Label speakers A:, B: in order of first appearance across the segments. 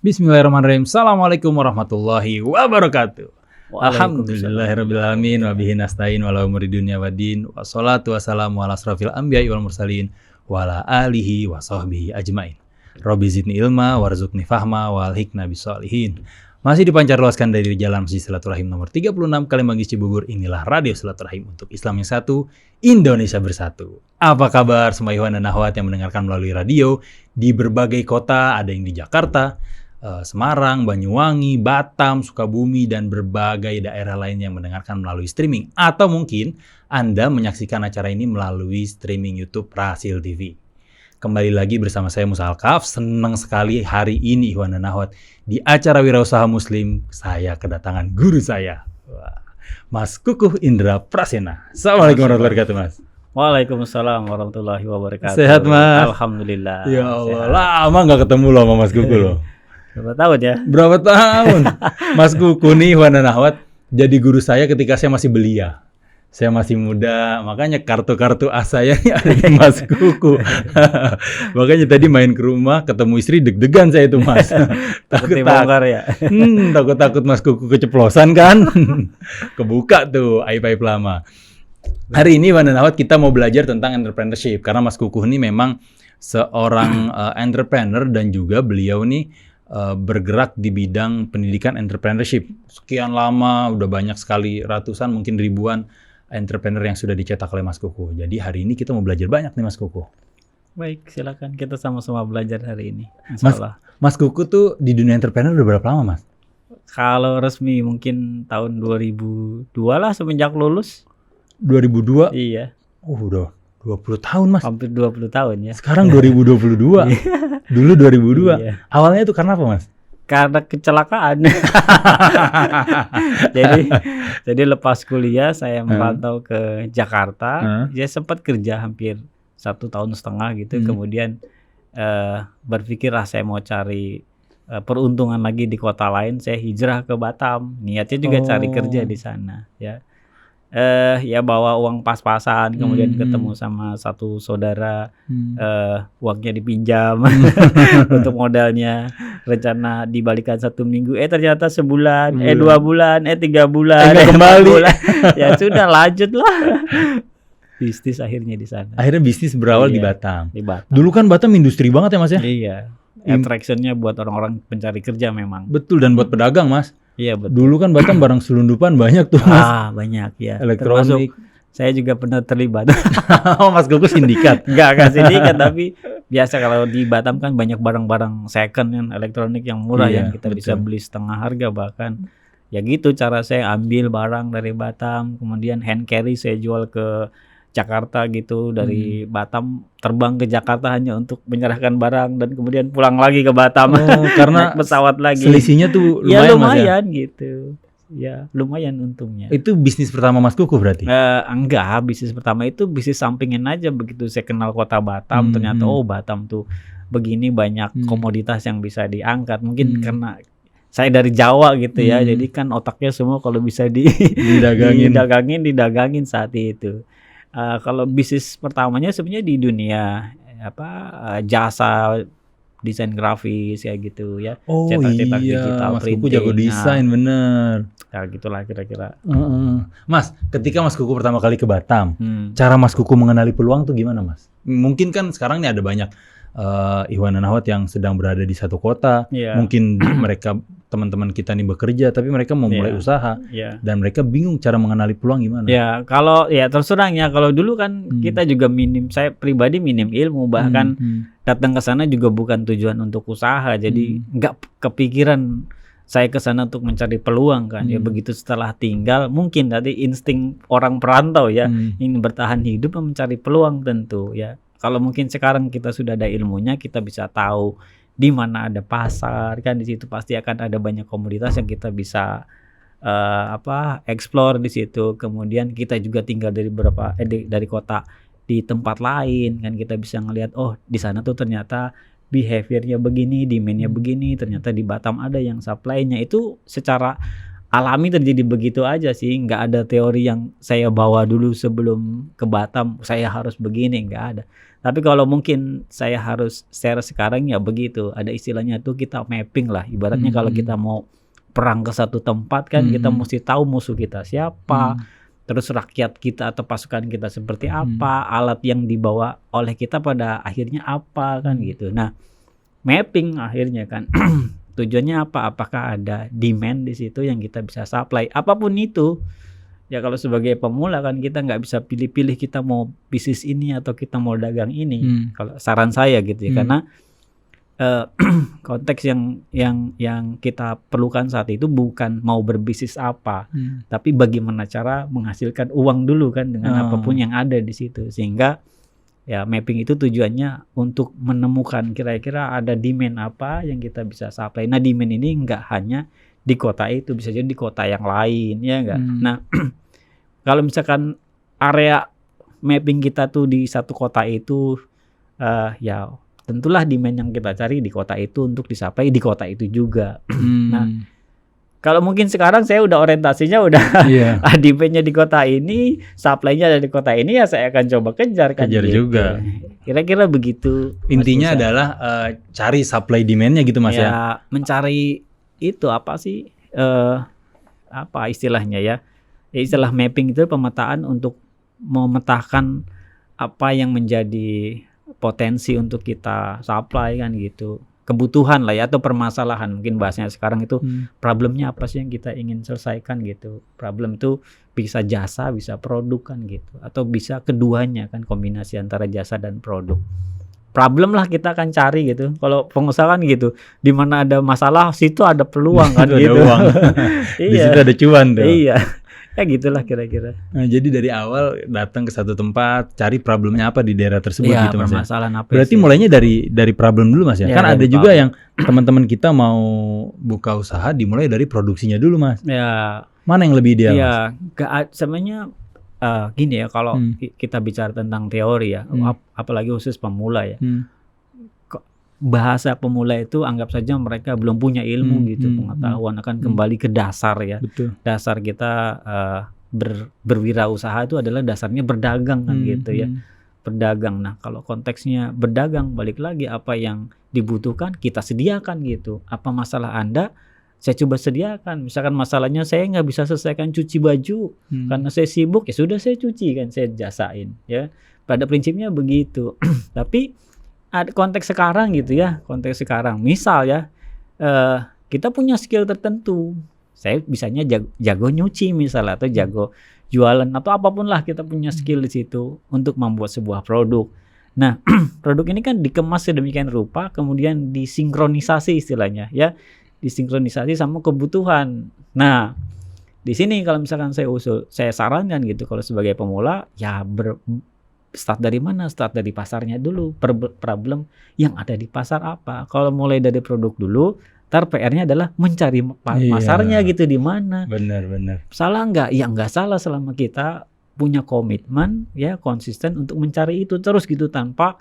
A: Bismillahirrahmanirrahim. Assalamualaikum warahmatullahi wabarakatuh.
B: Waalaikumsalam.
A: Alhamdulillahirrabbilalamin wa bihi nasta'in wa la umuri dunya waddin. Wassalatu wassalamu ala asrofil anbiya'i wal mursalin wa ala alihi wa sahbihi ajmain. Rabbi zidni ilma warzuqni fahma wal hikna bisolihin. Masih dipancar luaskan dari Jalan Masjid Silaturahim nomor 36 Kalimanggis Cibubur. Inilah Radio Silaturahim untuk Islam yang satu, Indonesia bersatu. Apa kabar semua ikhwan dan akhwat yang mendengarkan melalui radio di berbagai kota, ada yang di Jakarta, Semarang, Banyuwangi, Batam, Sukabumi, dan berbagai daerah lain yang mendengarkan melalui streaming. Atau mungkin Anda menyaksikan acara ini melalui streaming YouTube Rasil TV. Kembali lagi bersama saya Musa Alkaf. Senang sekali hari ini Ikhwan dan Akhwat di acara Wirausaha Muslim saya kedatangan guru saya, Mas Kukuh Indra Prasena. Assalamualaikum warahmatullahi wabarakatuh, Mas.
B: Waalaikumsalam warahmatullahi wabarakatuh.
A: Sehat, Mas?
B: Alhamdulillah.
A: Ya Allah,
B: sehat.
A: lama nggak ketemu loh sama Mas Kukuh loh.
B: Berapa tahun ya?
A: Berapa tahun? Mas Kukuh nih Ikhwan dan Akhwat jadi guru saya ketika saya masih belia. Saya masih muda, makanya kartu-kartu as saya ini ada di Mas Kukuh. Makanya tadi main ke rumah, ketemu istri, deg-degan saya itu, Mas.
B: Takut dibongkar ya?
A: Takut-takut Mas Kukuh keceplosan kan? Kebuka tuh aib-aib lama. Hari ini Wan dan Ahwat kita mau belajar tentang entrepreneurship. Karena Mas Kukuh ini memang seorang entrepreneur dan juga beliau nih bergerak di bidang pendidikan entrepreneurship. Sekian lama, udah banyak sekali, ratusan mungkin ribuan entrepreneur yang sudah dicetak oleh Mas Kukuh. Jadi hari ini kita mau belajar banyak nih Mas Kukuh.
B: Baik, silakan kita sama-sama belajar hari ini.
A: Mas Kukuh tuh di dunia entrepreneur udah berapa lama, Mas?
B: Kalau resmi mungkin tahun 2002 lah semenjak lulus.
A: 2002?
B: Iya.
A: Udah 20 tahun, Mas.
B: Hampir 20 tahun ya.
A: Sekarang 2022. Dulu 2002.
B: Iya.
A: Awalnya itu karena apa, Mas?
B: Karena kecelakaan. jadi lepas kuliah saya merantau ke Jakarta. Saya sempat kerja hampir 1,5 tahun gitu. Kemudian berpikir saya mau cari peruntungan lagi di kota lain. Saya hijrah ke Batam. Niatnya juga cari kerja di sana. Ya bawa uang pas-pasan, kemudian ketemu sama satu saudara, uangnya dipinjam untuk modalnya, rencana dibalikan 1 minggu, ternyata sebulan, 2 bulan, 3 bulan,
A: kembali.
B: Bulan. Ya sudah, lanjut lah. Bisnis akhirnya di sana.
A: Akhirnya bisnis berawal di Batam.
B: Di Batam.
A: Dulu kan Batam industri banget ya, Mas ya?
B: Iya. Attraction-nya buat orang-orang pencari kerja memang.
A: Betul, dan buat pedagang, Mas.
B: Iya betul.
A: Dulu kan Batam barang selundupan banyak tuh, Mas.
B: Banyak ya.
A: Elektronik.
B: Termasuk saya juga pernah terlibat.
A: Oh, Mas Kukuh sindikat.
B: Enggak sindikat, tapi biasa kalau di Batam kan banyak barang-barang second yang elektronik yang murah yang kita bisa beli setengah harga bahkan. Ya gitu cara saya ambil barang dari Batam, kemudian hand carry saya jual ke Jakarta gitu, dari Batam terbang ke Jakarta hanya untuk menyerahkan barang dan kemudian pulang lagi ke Batam.
A: Karena
B: naik pesawat lagi.
A: Selisihnya tuh lumayan,
B: ya lumayan
A: Mas, ya?
B: Gitu. Ya lumayan untungnya.
A: Itu bisnis pertama Mas Kukuh berarti?
B: Enggak, bisnis pertama itu bisnis sampingin aja. Begitu saya kenal kota Batam, ternyata Batam tuh begini banyak komoditas yang bisa diangkat. Mungkin karena saya dari Jawa gitu ya, jadi kan otaknya semua kalau bisa didagangin saat itu. Kalau bisnis pertamanya sebenarnya di dunia jasa desain grafis ya gitu ya. Cetak-cetak digital,
A: Mas
B: printing.
A: Kukuh jago desain, bener.
B: Ya gitulah kira-kira.
A: Mas, ketika Mas Kukuh pertama kali ke Batam, cara Mas Kukuh mengenali peluang tuh gimana, Mas? Mungkin kan sekarang nih ada banyak Ikhwan dan Akhwat yang sedang berada di satu kota. Mungkin mereka teman-teman kita nih bekerja, tapi mereka mau mulai usaha dan mereka bingung cara mengenali peluang gimana.
B: Ya kalau terus terang ya, kalau dulu kan kita juga saya pribadi minim ilmu, bahkan datang ke sana juga bukan tujuan untuk usaha, jadi nggak kepikiran saya ke sana untuk mencari peluang kan. Ya begitu setelah tinggal, mungkin tadi insting orang perantau ya, ingin bertahan hidup mencari peluang tentu ya. Kalau mungkin sekarang kita sudah ada ilmunya, kita bisa tahu di mana ada pasar kan, di situ pasti akan ada banyak komoditas yang kita bisa explore di situ. Kemudian kita juga tinggal dari kota di tempat lain kan, kita bisa ngelihat di sana tuh ternyata behaviornya begini, demand-nya begini, ternyata di Batam ada yang supply-nya. Itu secara alami terjadi begitu aja sih, nggak ada teori yang saya bawa dulu sebelum ke Batam, saya harus begini, nggak ada. Tapi kalau mungkin saya harus share sekarang ya begitu, ada istilahnya tuh kita mapping lah, ibaratnya kalau kita mau perang ke satu tempat kan kita mesti tahu musuh kita siapa, terus rakyat kita atau pasukan kita seperti apa, alat yang dibawa oleh kita pada akhirnya apa kan gitu. Nah, mapping akhirnya kan tujuannya apa? Apakah ada demand di situ yang kita bisa supply? Apapun itu. Ya kalau sebagai pemula kan kita nggak bisa pilih-pilih kita mau bisnis ini atau kita mau dagang ini. Kalau saran saya gitu ya, karena konteks yang kita perlukan saat itu bukan mau berbisnis apa, tapi bagaimana cara menghasilkan uang dulu kan dengan apapun yang ada di situ. Sehingga ya mapping itu tujuannya untuk menemukan kira-kira ada demand apa yang kita bisa supply. Nah, demand ini nggak hanya di kota itu, bisa jadi di kota yang lain, ya nggak? Nah, kalau misalkan area mapping kita tuh di satu kota itu, ya tentulah demand yang kita cari di kota itu untuk disuplai di kota itu juga. Nah, kalau mungkin sekarang saya udah orientasinya udah demand-nya di kota ini, supply-nya ada di kota ini, ya saya akan coba kejar kan.
A: Kejar
B: gitu.
A: juga.
B: Kira-kira begitu.
A: Intinya adalah cari supply demand-nya gitu Mas ya.
B: Mencari itu apa sih? Apa istilahnya ya? Istilah mapping itu pemetaan untuk memetakan apa yang menjadi potensi untuk kita supply kan gitu. Kebutuhan lah ya, atau permasalahan mungkin bahasanya sekarang itu, problemnya apa sih yang kita ingin selesaikan gitu. Problem itu bisa jasa, bisa produk kan gitu, atau bisa keduanya kan, kombinasi antara jasa dan produk. Problem lah kita akan cari gitu. Kalau pengusaha kan gitu, di mana ada masalah situ ada peluang kan gitu.
A: Ada uang. Di situ ada cuan tuh.
B: Iya. Ya gitulah kira-kira.
A: Nah, jadi dari awal datang ke satu tempat, cari problemnya apa di daerah tersebut gitu Mas.
B: Permasalahan apa?
A: Berarti mulainya dari problem dulu Mas ya. Kan ada juga yang teman-teman kita mau buka usaha dimulai dari produksinya dulu Mas.
B: Ya.
A: Mana yang lebih ideal?
B: Ya, sebenarnya gini ya, kalau kita bicara tentang teori ya, apalagi khusus pemula ya. Bahasa pemula itu anggap saja mereka belum punya ilmu gitu, pengetahuan, akan kembali ke dasar ya.
A: Betul.
B: Dasar kita berwirausaha itu adalah dasarnya berdagang kan gitu ya. Berdagang. Nah, kalau konteksnya berdagang, balik lagi apa yang dibutuhkan kita sediakan gitu. Apa masalah Anda? Saya coba sediakan. Misalkan masalahnya saya nggak bisa selesaikan cuci baju karena saya sibuk, ya sudah saya cuci kan, saya jasain ya. Pada prinsipnya begitu. Tapi ada konteks sekarang gitu ya, konteks sekarang. Misal ya, kita punya skill tertentu. Saya bisanya jago nyuci misalnya, atau jago jualan, atau apapun lah, kita punya skill di situ untuk membuat sebuah produk. Nah, produk ini kan dikemas sedemikian rupa, kemudian disinkronisasi istilahnya ya, disinkronisasi sama kebutuhan. Nah, di sini kalau misalkan saya sarankan gitu, kalau sebagai pemula ya start dari mana? Start dari pasarnya dulu. Problem yang ada di pasar apa? Kalau mulai dari produk dulu, ntar PR-nya adalah mencari pasarnya gitu di mana.
A: Benar.
B: Salah nggak? Ya nggak salah selama kita punya komitmen ya, konsisten untuk mencari itu terus gitu, tanpa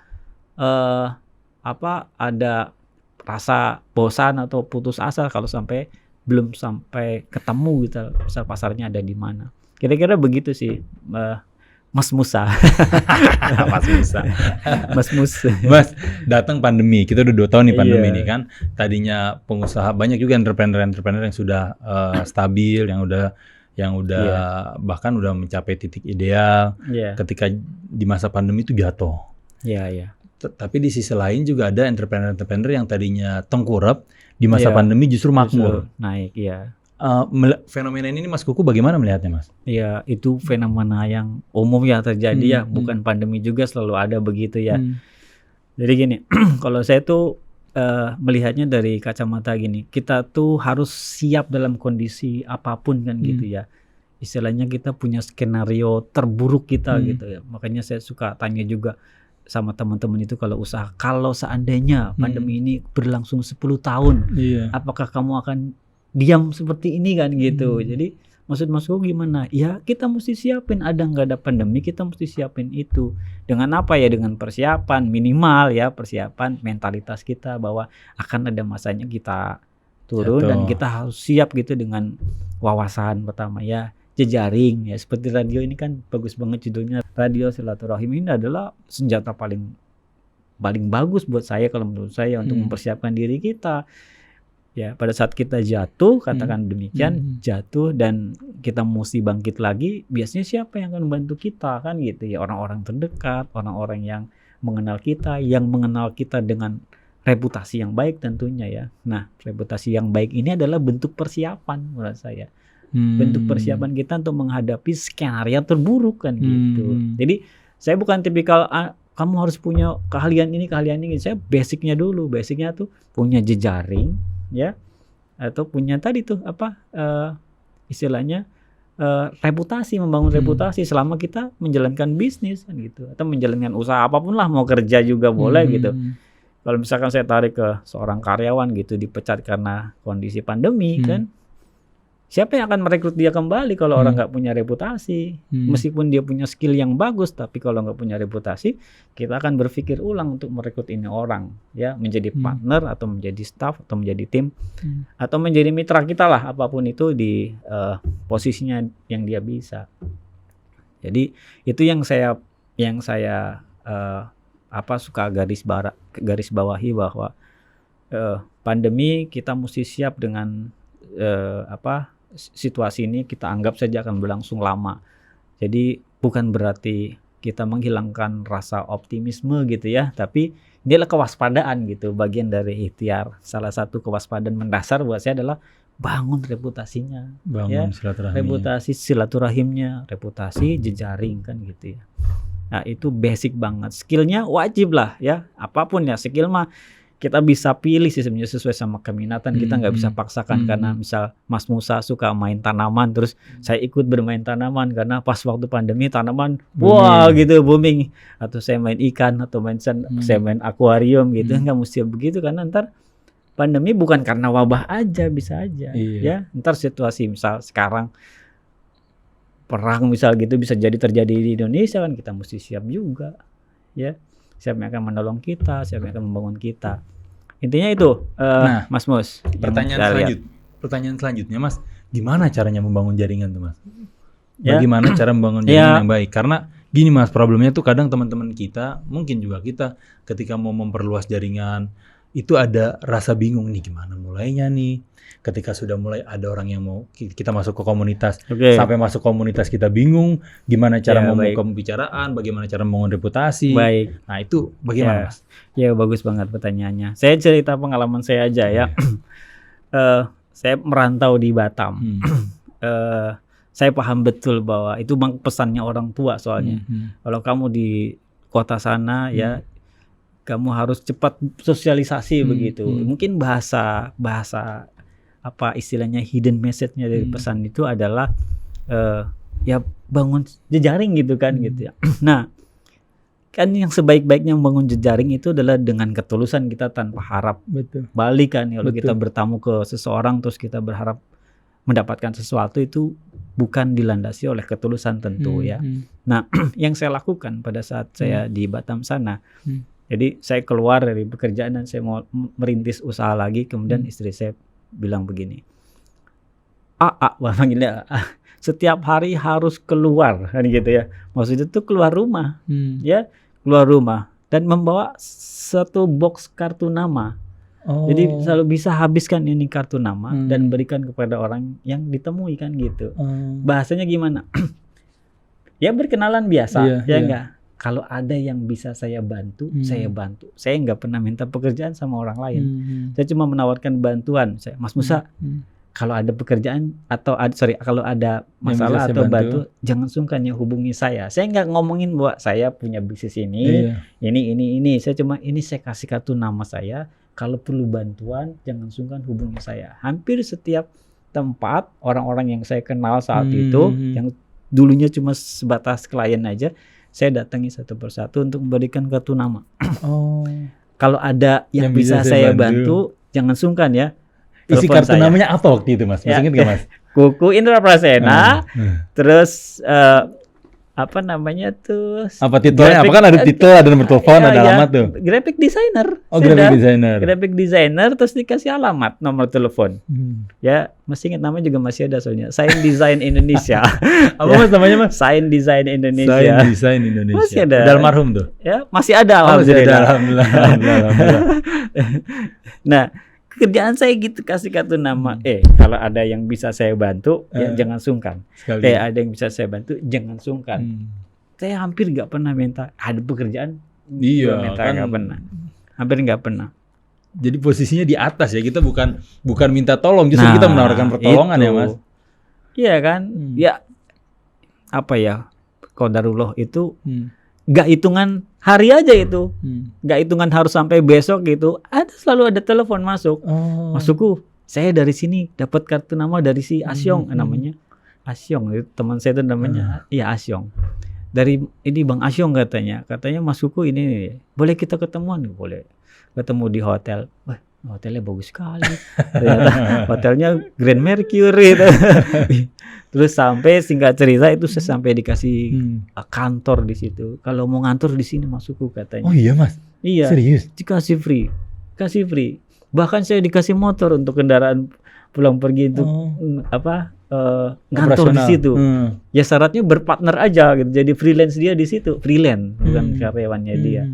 B: ada rasa bosan atau putus asa kalau belum sampai ketemu gitu misal pasarnya ada di mana. Kira-kira begitu sih. Mas Musa.
A: Mas, datang pandemi. Kita udah 2 tahun nih pandemi ini kan. Tadinya pengusaha, banyak juga entrepreneur yang sudah stabil, yang udah bahkan udah mencapai titik ideal. Ketika di masa pandemi itu jatuh. Tapi di sisi lain juga ada entrepreneur yang tadinya tengkurap, di masa pandemi justru makmur.
B: Naik,
A: fenomena ini Mas Kuku bagaimana melihatnya Mas?
B: Ya, itu fenomena yang umum ya terjadi ya, bukan pandemi juga, selalu ada begitu ya. Jadi gini, kalau saya tuh melihatnya dari kacamata gini, kita tuh harus siap dalam kondisi apapun kan gitu ya. Istilahnya kita punya skenario terburuk kita gitu ya. Makanya saya suka tanya juga sama teman-teman itu kalau usaha, kalau seandainya pandemi ini berlangsung 10 tahun, apakah kamu akan diam seperti ini kan gitu. Jadi maksud Masku gimana? Ya kita mesti siapin, ada nggak ada pandemi kita mesti siapin itu. Dengan apa ya? Dengan persiapan minimal ya, persiapan mentalitas kita bahwa akan ada masanya kita turun dan kita harus siap gitu dengan wawasan pertama ya, jejaring ya, seperti radio ini kan bagus banget judulnya, Radio Silaturahim ini adalah senjata paling bagus buat saya kalau menurut saya untuk mempersiapkan diri kita. Ya, pada saat kita jatuh, katakan demikian, jatuh dan kita mesti bangkit lagi, biasanya siapa yang akan membantu kita kan gitu ya, orang-orang terdekat, orang-orang yang mengenal kita dengan reputasi yang baik tentunya ya. Nah, reputasi yang baik ini adalah bentuk persiapan menurut saya. Bentuk persiapan kita untuk menghadapi skenario terburuk kan gitu. Jadi, saya bukan tipikal kamu harus punya keahlian ini. Saya basicnya dulu. Basicnya tuh punya jejaring ya, atau punya tadi tuh istilahnya reputasi, membangun reputasi selama kita menjalankan bisnis kan gitu, atau menjalankan usaha apapun lah, mau kerja juga boleh gitu. Kalau misalkan saya tarik ke seorang karyawan gitu dipecat karena kondisi pandemi kan, siapa yang akan merekrut dia kembali kalau orang nggak punya reputasi? Meskipun dia punya skill yang bagus, tapi kalau nggak punya reputasi, kita akan berpikir ulang untuk merekrut ini orang, ya, menjadi partner atau menjadi staff atau menjadi tim atau menjadi mitra kita lah, apapun itu di posisinya yang dia bisa. Jadi itu yang saya suka garis bawahi bahwa pandemi kita mesti siap dengan situasi ini kita anggap saja akan berlangsung lama. Jadi bukan berarti kita menghilangkan rasa optimisme gitu ya, tapi ini adalah kewaspadaan gitu, bagian dari ikhtiar. Salah satu kewaspadaan mendasar buat saya adalah bangun reputasinya, bangun reputasi silaturahimnya, reputasi jejaring kan gitu ya. Nah, itu basic banget. Skillnya wajib lah ya, apapun ya skill mah kita bisa pilih sih sebenarnya sesuai sama keminatan. Kita nggak bisa paksakan karena misal Mas Musa suka main tanaman, terus saya ikut bermain tanaman karena pas waktu pandemi tanaman booming. Atau saya main ikan atau saya main akuarium gitu. Nggak mesti begitu karena ntar pandemi bukan karena wabah aja, bisa aja ya. Ntar situasi misal sekarang perang misal gitu bisa jadi terjadi di Indonesia kan, kita mesti siap juga ya. Siapa yang akan menolong kita, siapa yang akan membangun kita. Intinya itu, Mas Mus.
A: Pertanyaan selanjutnya, Mas, gimana caranya membangun jaringan tuh, Mas? Bagaimana cara membangun jaringan yang baik? Karena gini, Mas, problemnya tuh kadang teman-teman kita, mungkin juga kita, ketika mau memperluas jaringan, itu ada rasa bingung nih, gimana mulainya nih. Ketika sudah mulai ada orang yang mau kita masuk ke komunitas, sampai masuk komunitas kita bingung gimana cara membuka pembicaraan, bagaimana cara membangun reputasi. Nah itu bagaimana, Mas?
B: Ya bagus banget pertanyaannya. Saya cerita pengalaman saya aja ya. Saya merantau di Batam. Saya paham betul bahwa itu pesannya orang tua soalnya. Kalau kamu di kota sana ya, kamu harus cepat sosialisasi begitu. Mungkin bahasa apa istilahnya hidden message-nya dari pesan itu adalah ya bangun jejaring gitu kan gitu ya. Nah, kan yang sebaik-baiknya membangun jejaring itu adalah dengan ketulusan kita tanpa harap balik kan. Kalau kita bertamu ke seseorang terus kita berharap mendapatkan sesuatu, itu bukan dilandasi oleh ketulusan tentu ya. Nah, yang saya lakukan pada saat saya di Batam sana, jadi saya keluar dari pekerjaan dan saya mau merintis usaha lagi, kemudian istri saya bilang begini, panggilnya setiap hari harus keluar kan gitu ya. Maksudnya itu keluar rumah, ya keluar rumah dan membawa satu box kartu nama. Jadi selalu bisa habiskan ini kartu nama dan berikan kepada orang yang ditemui kan gitu. Bahasanya gimana? Ya berkenalan biasa, enggak. Kalau ada yang bisa saya bantu, saya bantu. Saya nggak pernah minta pekerjaan sama orang lain. Saya cuma menawarkan bantuan. Mas Musa, kalau ada pekerjaan atau kalau ada masalah atau bantu, jangan sungkan ya hubungi saya. Saya nggak ngomongin bahwa saya punya bisnis ini. Saya cuma saya kasih kartu nama saya. Kalau perlu bantuan, jangan sungkan hubungi saya. Hampir setiap tempat orang-orang yang saya kenal saat itu, yang dulunya cuma sebatas klien aja, saya datangi satu persatu untuk memberikan kartu nama. Kalau ada yang bisa saya bantu, jangan sungkan ya.
A: Isi kartu namanya apa waktu itu, Mas? Masih ingat nggak, Mas?
B: Kuku Indra Prasena, terus apa namanya tuh?
A: Apa titelnya? Apa kan ada titel, ada nomor telepon, ada alamat tuh.
B: Graphic designer.
A: Oh, graphic designer.
B: Graphic designer terus dikasih alamat, nomor telepon. Ya, masih ingat namanya juga masih ada soalnya. Sign Design Indonesia.
A: Apa Mas namanya Mas?
B: Sign Design Indonesia.
A: Sign Design Indonesia.
B: Masih ada.
A: Udah almarhum tuh.
B: Ya, masih ada
A: alhamdulillah.
B: Alhamdulillah. Nah, kerjaan saya gitu, kasih kartu nama. Kalau ada yang bisa saya bantu, ya jangan sungkan. Ada yang bisa saya bantu, jangan sungkan. Saya hampir nggak pernah minta. Ada pekerjaan, minta kan, nggak pernah. Hampir nggak pernah.
A: Jadi posisinya di atas ya, kita bukan minta tolong, justru kita menawarkan pertolongan ya Mas.
B: Iya kan, ya apa ya, qadarullah itu nggak hitungan hari aja itu, nggak hitungan harus sampai besok gitu. Selalu ada telepon masuk. Masukku, saya dari sini dapat kartu nama dari si Asyong, namanya Asyong, teman saya itu namanya, iya Asyong. Dari ini Bang Asyong katanya masukku ini, boleh kita ketemuan? Boleh. Ketemu di hotel. Wah, hotelnya bagus sekali. Ternyata hotelnya Grand Mercury. Terus sampai singkat cerita itu saya sampai dikasih kantor di situ. Kalau mau ngantor di sini masukku katanya.
A: Oh iya Mas?
B: Iya.
A: Serius?
B: Dikasih free. Kasih free. Bahkan saya dikasih motor untuk kendaraan pulang pergi untuk ngantor di situ. Ya syaratnya berpartner aja gitu. Jadi freelance dia di situ. Freelance bukan karyawannya dia.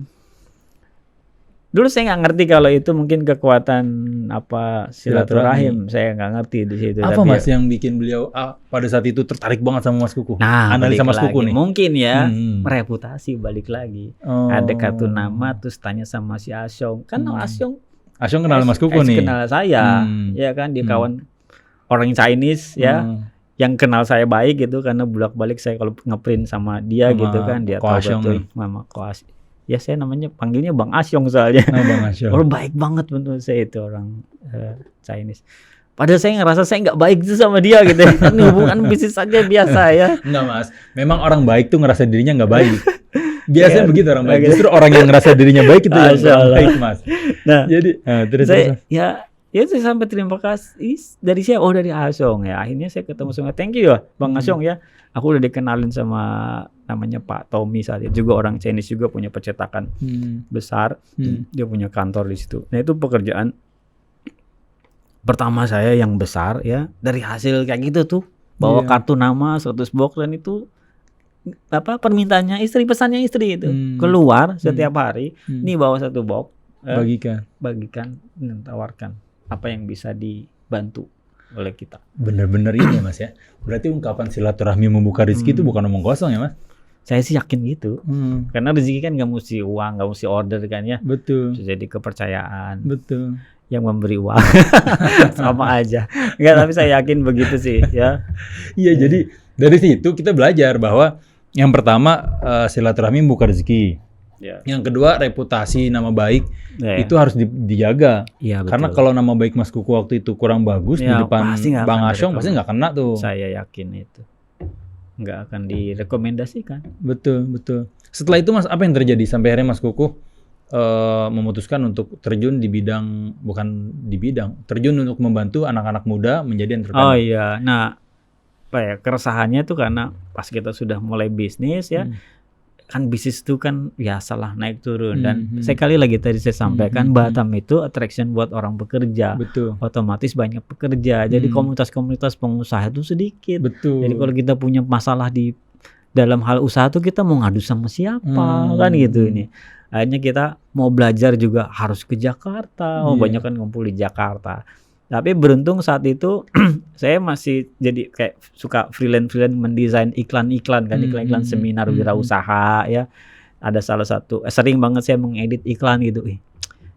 B: Dulu saya nggak ngerti kalau itu mungkin kekuatan apa silaturahim, saya nggak ngerti di situ.
A: Apa Mas yang bikin beliau pada saat itu tertarik banget sama Mas Kuku?
B: Nah,
A: analisa Mas Kuku nih.
B: Mungkin ya reputasi balik lagi. Ada kartu nama terus tanya sama si Asyong, kan Asyong
A: kenal Mas Kuku nih.
B: Kenal saya, ya kan dia kawan orang Chinese ya. Yang kenal saya baik gitu karena bolak-balik saya kalau ngeprint sama dia gitu kan, dia tahu betul Mama Koas. Ya saya panggilnya Bang Asyong soalnya.
A: Bang Asyong.
B: Orang baik banget menurut saya itu orang Chinese. Padahal saya ngerasa saya nggak baik itu sama dia gitu. Kan hubungan bisnis saja biasa ya.
A: Enggak Mas, memang orang baik tuh ngerasa dirinya nggak baik. Biasanya begitu orang baik. Justru orang yang ngerasa dirinya baik itu yang baik Mas.
B: Nah,
A: jadi terus
B: saya sampai terima kasih dari siapa? Oh dari Asyong ya. Akhirnya saya ketemu sama thank you ya Bang Asyong ya. Aku udah dikenalin sama namanya Pak Tommy saat itu, juga orang Chinese juga punya percetakan besar. Dia punya kantor di situ. Nah itu pekerjaan pertama saya yang besar ya, dari hasil kayak gitu tuh. Bawa kartu nama 100 box dan itu permintaannya istri, pesannya istri itu. Keluar setiap hari, nih bawa 1 box. Bagikan dan tawarkan apa yang bisa dibantu oleh kita.
A: Bener-bener ini ya Mas ya. Berarti ungkapan silaturahmi membuka rezeki itu bukan omong kosong ya Mas?
B: Saya sih yakin gitu. Karena rezeki kan nggak mesti uang, nggak mesti order kan ya.
A: Betul.
B: Bisa jadi kepercayaan.
A: Betul.
B: Yang memberi uang sama aja. Enggak, tapi saya yakin begitu sih ya.
A: Iya, jadi dari situ kita belajar bahwa yang pertama silaturahmi membuka rezeki. Ya. Yang kedua reputasi, nama baik itu harus dijaga. Ya, karena kalau nama baik Mas Kuku waktu itu kurang bagus di depan Bang Asyong pasti nggak kena tuh.
B: Saya yakin itu nggak akan direkomendasikan.
A: Betul. Setelah itu Mas, apa yang terjadi sampai akhirnya Mas Kuku memutuskan untuk terjun di bidang, terjun untuk membantu anak-anak muda menjadi entrepreneur?
B: Oh iya, nah keresahannya tuh karena pas kita sudah mulai bisnis ya. Kan bisnis itu kan biasalah naik turun dan sekali lagi tadi saya sampaikan Batam itu attraction buat orang bekerja.
A: Betul.
B: Otomatis banyak pekerja. Jadi komunitas-komunitas pengusaha itu sedikit.
A: Betul.
B: Jadi kalau kita punya masalah di dalam hal usaha tuh kita mau ngadu sama siapa kan gitu ini. Akhirnya kita mau belajar juga harus ke Jakarta. Banyak kan ngumpul di Jakarta. Tapi beruntung saat itu saya masih jadi kayak suka freelance mendesain iklan-iklan kan, iklan-iklan seminar wirausaha ya. Ada salah satu sering banget saya mengedit iklan gitu.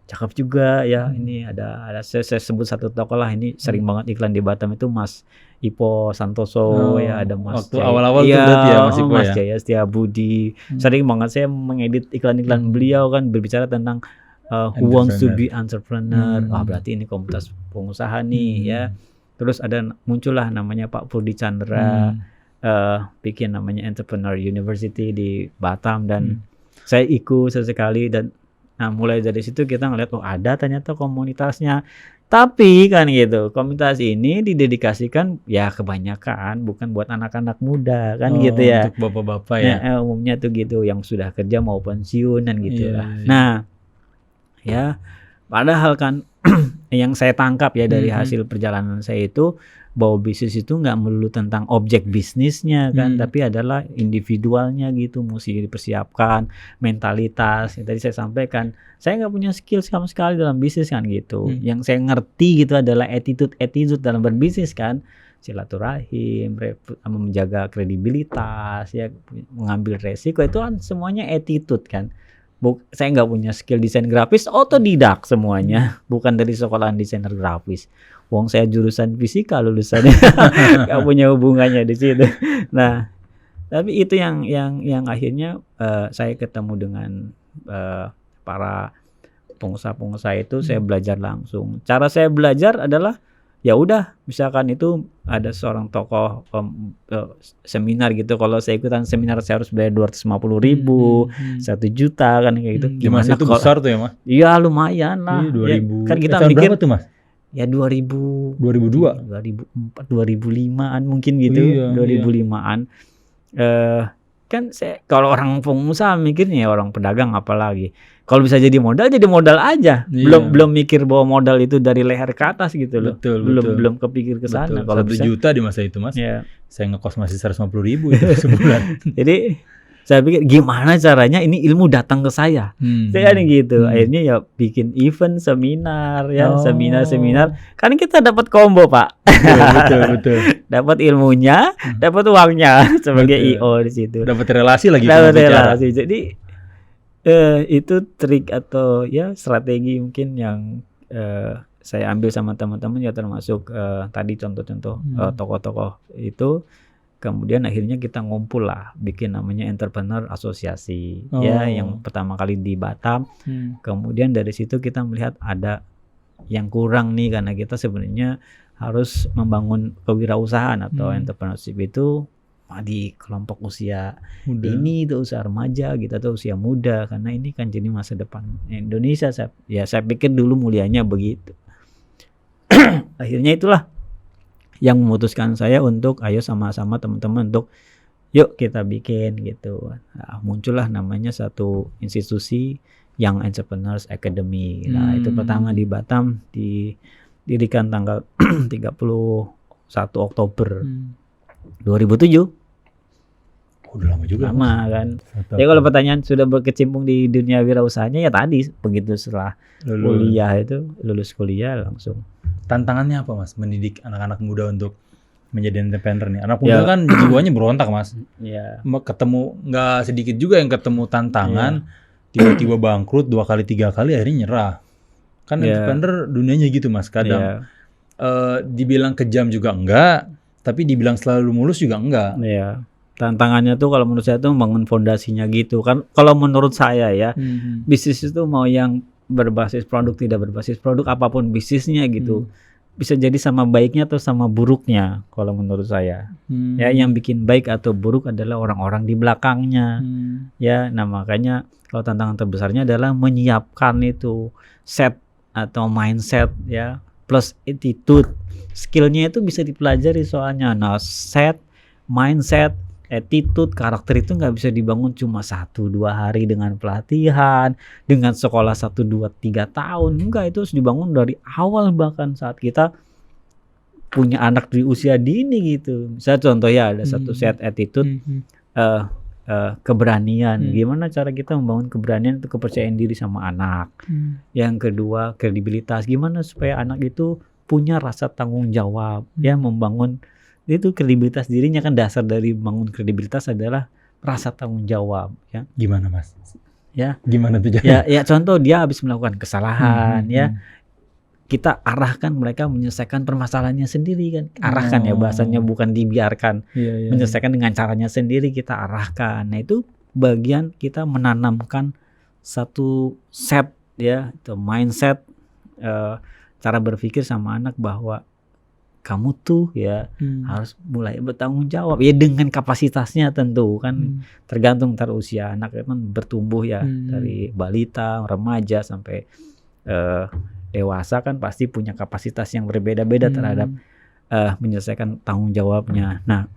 B: Cakep juga ya. Ini ada saya sebut satu tokoh lah, ini sering banget iklan di Batam itu Mas Ipo Santoso ya, ada Mas
A: waktu awal-awal tuh berarti ya Mas Ipo
B: Mas Jaya Setiabudi. Sering banget saya mengedit iklan-iklan beliau kan berbicara tentang who wants to be entrepreneur. Berarti ini komunitas pengusaha nih ya. Terus muncullah namanya Pak Purdi Chandra, bikin namanya Entrepreneur University di Batam dan saya ikut sesekali dan mulai dari situ kita ngeliat ada ternyata komunitasnya. Tapi kan gitu, komunitas ini didedikasikan ya kebanyakan bukan buat anak-anak muda kan gitu ya.
A: Untuk bapak-bapak ya.
B: Nah, umumnya tuh gitu yang sudah kerja mau pensiunan gitu
A: Iya,
B: lah.
A: iya.
B: Nah, ya padahal kan yang saya tangkap ya dari hasil perjalanan saya itu bahwa bisnis itu nggak melulu tentang objek bisnisnya kan, tapi adalah individualnya gitu, mesti dipersiapkan, mentalitas. Yang tadi saya sampaikan, saya nggak punya skill sama sekali dalam bisnis kan gitu. Yang saya ngerti gitu adalah attitude dalam berbisnis kan, silaturahim, menjaga kredibilitas, ya mengambil resiko itu kan semuanya attitude kan. Saya nggak punya skill desain grafis, otodidak semuanya, bukan dari sekolahan desainer grafis. Wong saya jurusan fisika lulusannya, nggak punya hubungannya di situ. Nah, tapi itu yang akhirnya saya ketemu dengan para pengusaha-pengusaha itu, saya belajar langsung. Cara saya belajar adalah ya udah, misalkan itu ada seorang tokoh seminar gitu, kalau saya ikutan seminar saya harus bayar 250.000, 1 juta kan kayak gitu.
A: Gimana itu besar tuh ya Mas?
B: Iya lumayan lah.
A: 2000.
B: Ya, kan kita
A: tahun
B: mikir
A: berapa tuh Mas?
B: Ya 2002, 2004, 2005-an mungkin gitu, 2005-an. Kan saya kalau orang pengusaha mikirnya ya orang pedagang apalagi. Kalau bisa jadi modal aja. Belum mikir bahwa modal itu dari leher ke atas gitu loh. Belum kepikir ke sana.
A: Kalau 1 juta di masa itu Mas.
B: Ya.
A: Saya ngekos masih 150.000 itu sebulan.
B: Jadi saya pikir gimana caranya ini ilmu datang ke saya. Saya kan gitu. Akhirnya ya bikin event, seminar ya, seminar. Kan kita dapat combo, Pak.
A: Betul.
B: Dapat ilmunya, dapat uangnya sebagai IO di situ.
A: Dapat relasi lagi.
B: Dapat relasi. Jadi itu trik atau ya strategi mungkin yang saya ambil sama teman-teman ya, termasuk tadi contoh-contoh tokoh-tokoh itu. Kemudian akhirnya kita ngumpul lah, bikin namanya entrepreneur asosiasi ya, yang pertama kali di Batam. Kemudian dari situ kita melihat ada yang kurang nih, karena kita sebenarnya harus membangun kewirausahaan atau entrepreneurship itu di kelompok usia muda. Ini itu usia remaja gitu atau usia muda, karena ini kan jadi masa depan Indonesia. Saya pikir dulu mulianya begitu. Akhirnya itulah yang memutuskan saya untuk ayo sama-sama teman-teman untuk yuk kita bikin gitu. Nah, muncullah namanya satu institusi Young Entrepreneurs Academy. Nah, itu pertama di Batam, didirikan tanggal 31 Oktober 2007.
A: Udah lama juga.
B: Lama kan. Ya kalau pertanyaan sudah berkecimpung di dunia wirausahanya ya tadi begitu setelah lulus kuliah langsung.
A: Tantangannya apa Mas mendidik anak-anak muda untuk menjadi entrepreneur nih? Anak muda kan jiwanya berontak Mas. Iya. Ketemu nggak sedikit juga yang ketemu tantangan, tiba-tiba bangkrut 2 kali 3 kali akhirnya nyerah. Kan entrepreneur dunianya gitu Mas. Kadang dibilang kejam juga enggak, tapi dibilang selalu mulus juga enggak.
B: Iya. Tantangannya tuh kalau menurut saya tuh membangun fondasinya gitu kan. Kalau menurut saya ya, bisnis itu mau yang berbasis produk, tidak berbasis produk, apapun bisnisnya gitu, bisa jadi sama baiknya atau sama buruknya kalau menurut saya. Ya, yang bikin baik atau buruk adalah orang-orang di belakangnya. Ya, nah makanya kalau tantangan terbesarnya adalah menyiapkan itu set atau mindset ya, plus attitude. Skillnya itu bisa dipelajari soalnya. Nah, set, mindset, attitude, karakter itu nggak bisa dibangun cuma 1-2 hari dengan pelatihan, dengan sekolah 1-2-3 tahun. Enggak, itu harus dibangun dari awal, bahkan saat kita punya anak di usia dini gitu. Misalnya contoh ya ada satu set attitude, keberanian. Gimana cara kita membangun keberanian itu kepercayaan diri sama anak. Yang kedua kredibilitas. Gimana supaya anak itu punya rasa tanggung jawab, ya membangun itu kredibilitas dirinya kan. Dasar dari bangun kredibilitas adalah rasa tanggung jawab ya.
A: Gimana Mas?
B: Ya.
A: Gimana tuh?
B: Ya contoh dia habis melakukan kesalahan ya. Kita arahkan mereka menyelesaikan permasalahannya sendiri kan. Arahkan ya bahasanya, bukan dibiarkan. Menyelesaikan dengan caranya sendiri, kita arahkan. Nah, itu bagian kita menanamkan satu set ya, itu mindset, cara berpikir sama anak bahwa kamu tuh ya harus mulai bertanggung jawab ya, dengan kapasitasnya tentu kan. Tergantung ntar usia anak kan bertumbuh ya, dari balita, remaja sampai dewasa kan pasti punya kapasitas yang berbeda-beda terhadap menyelesaikan tanggung jawabnya. Nah,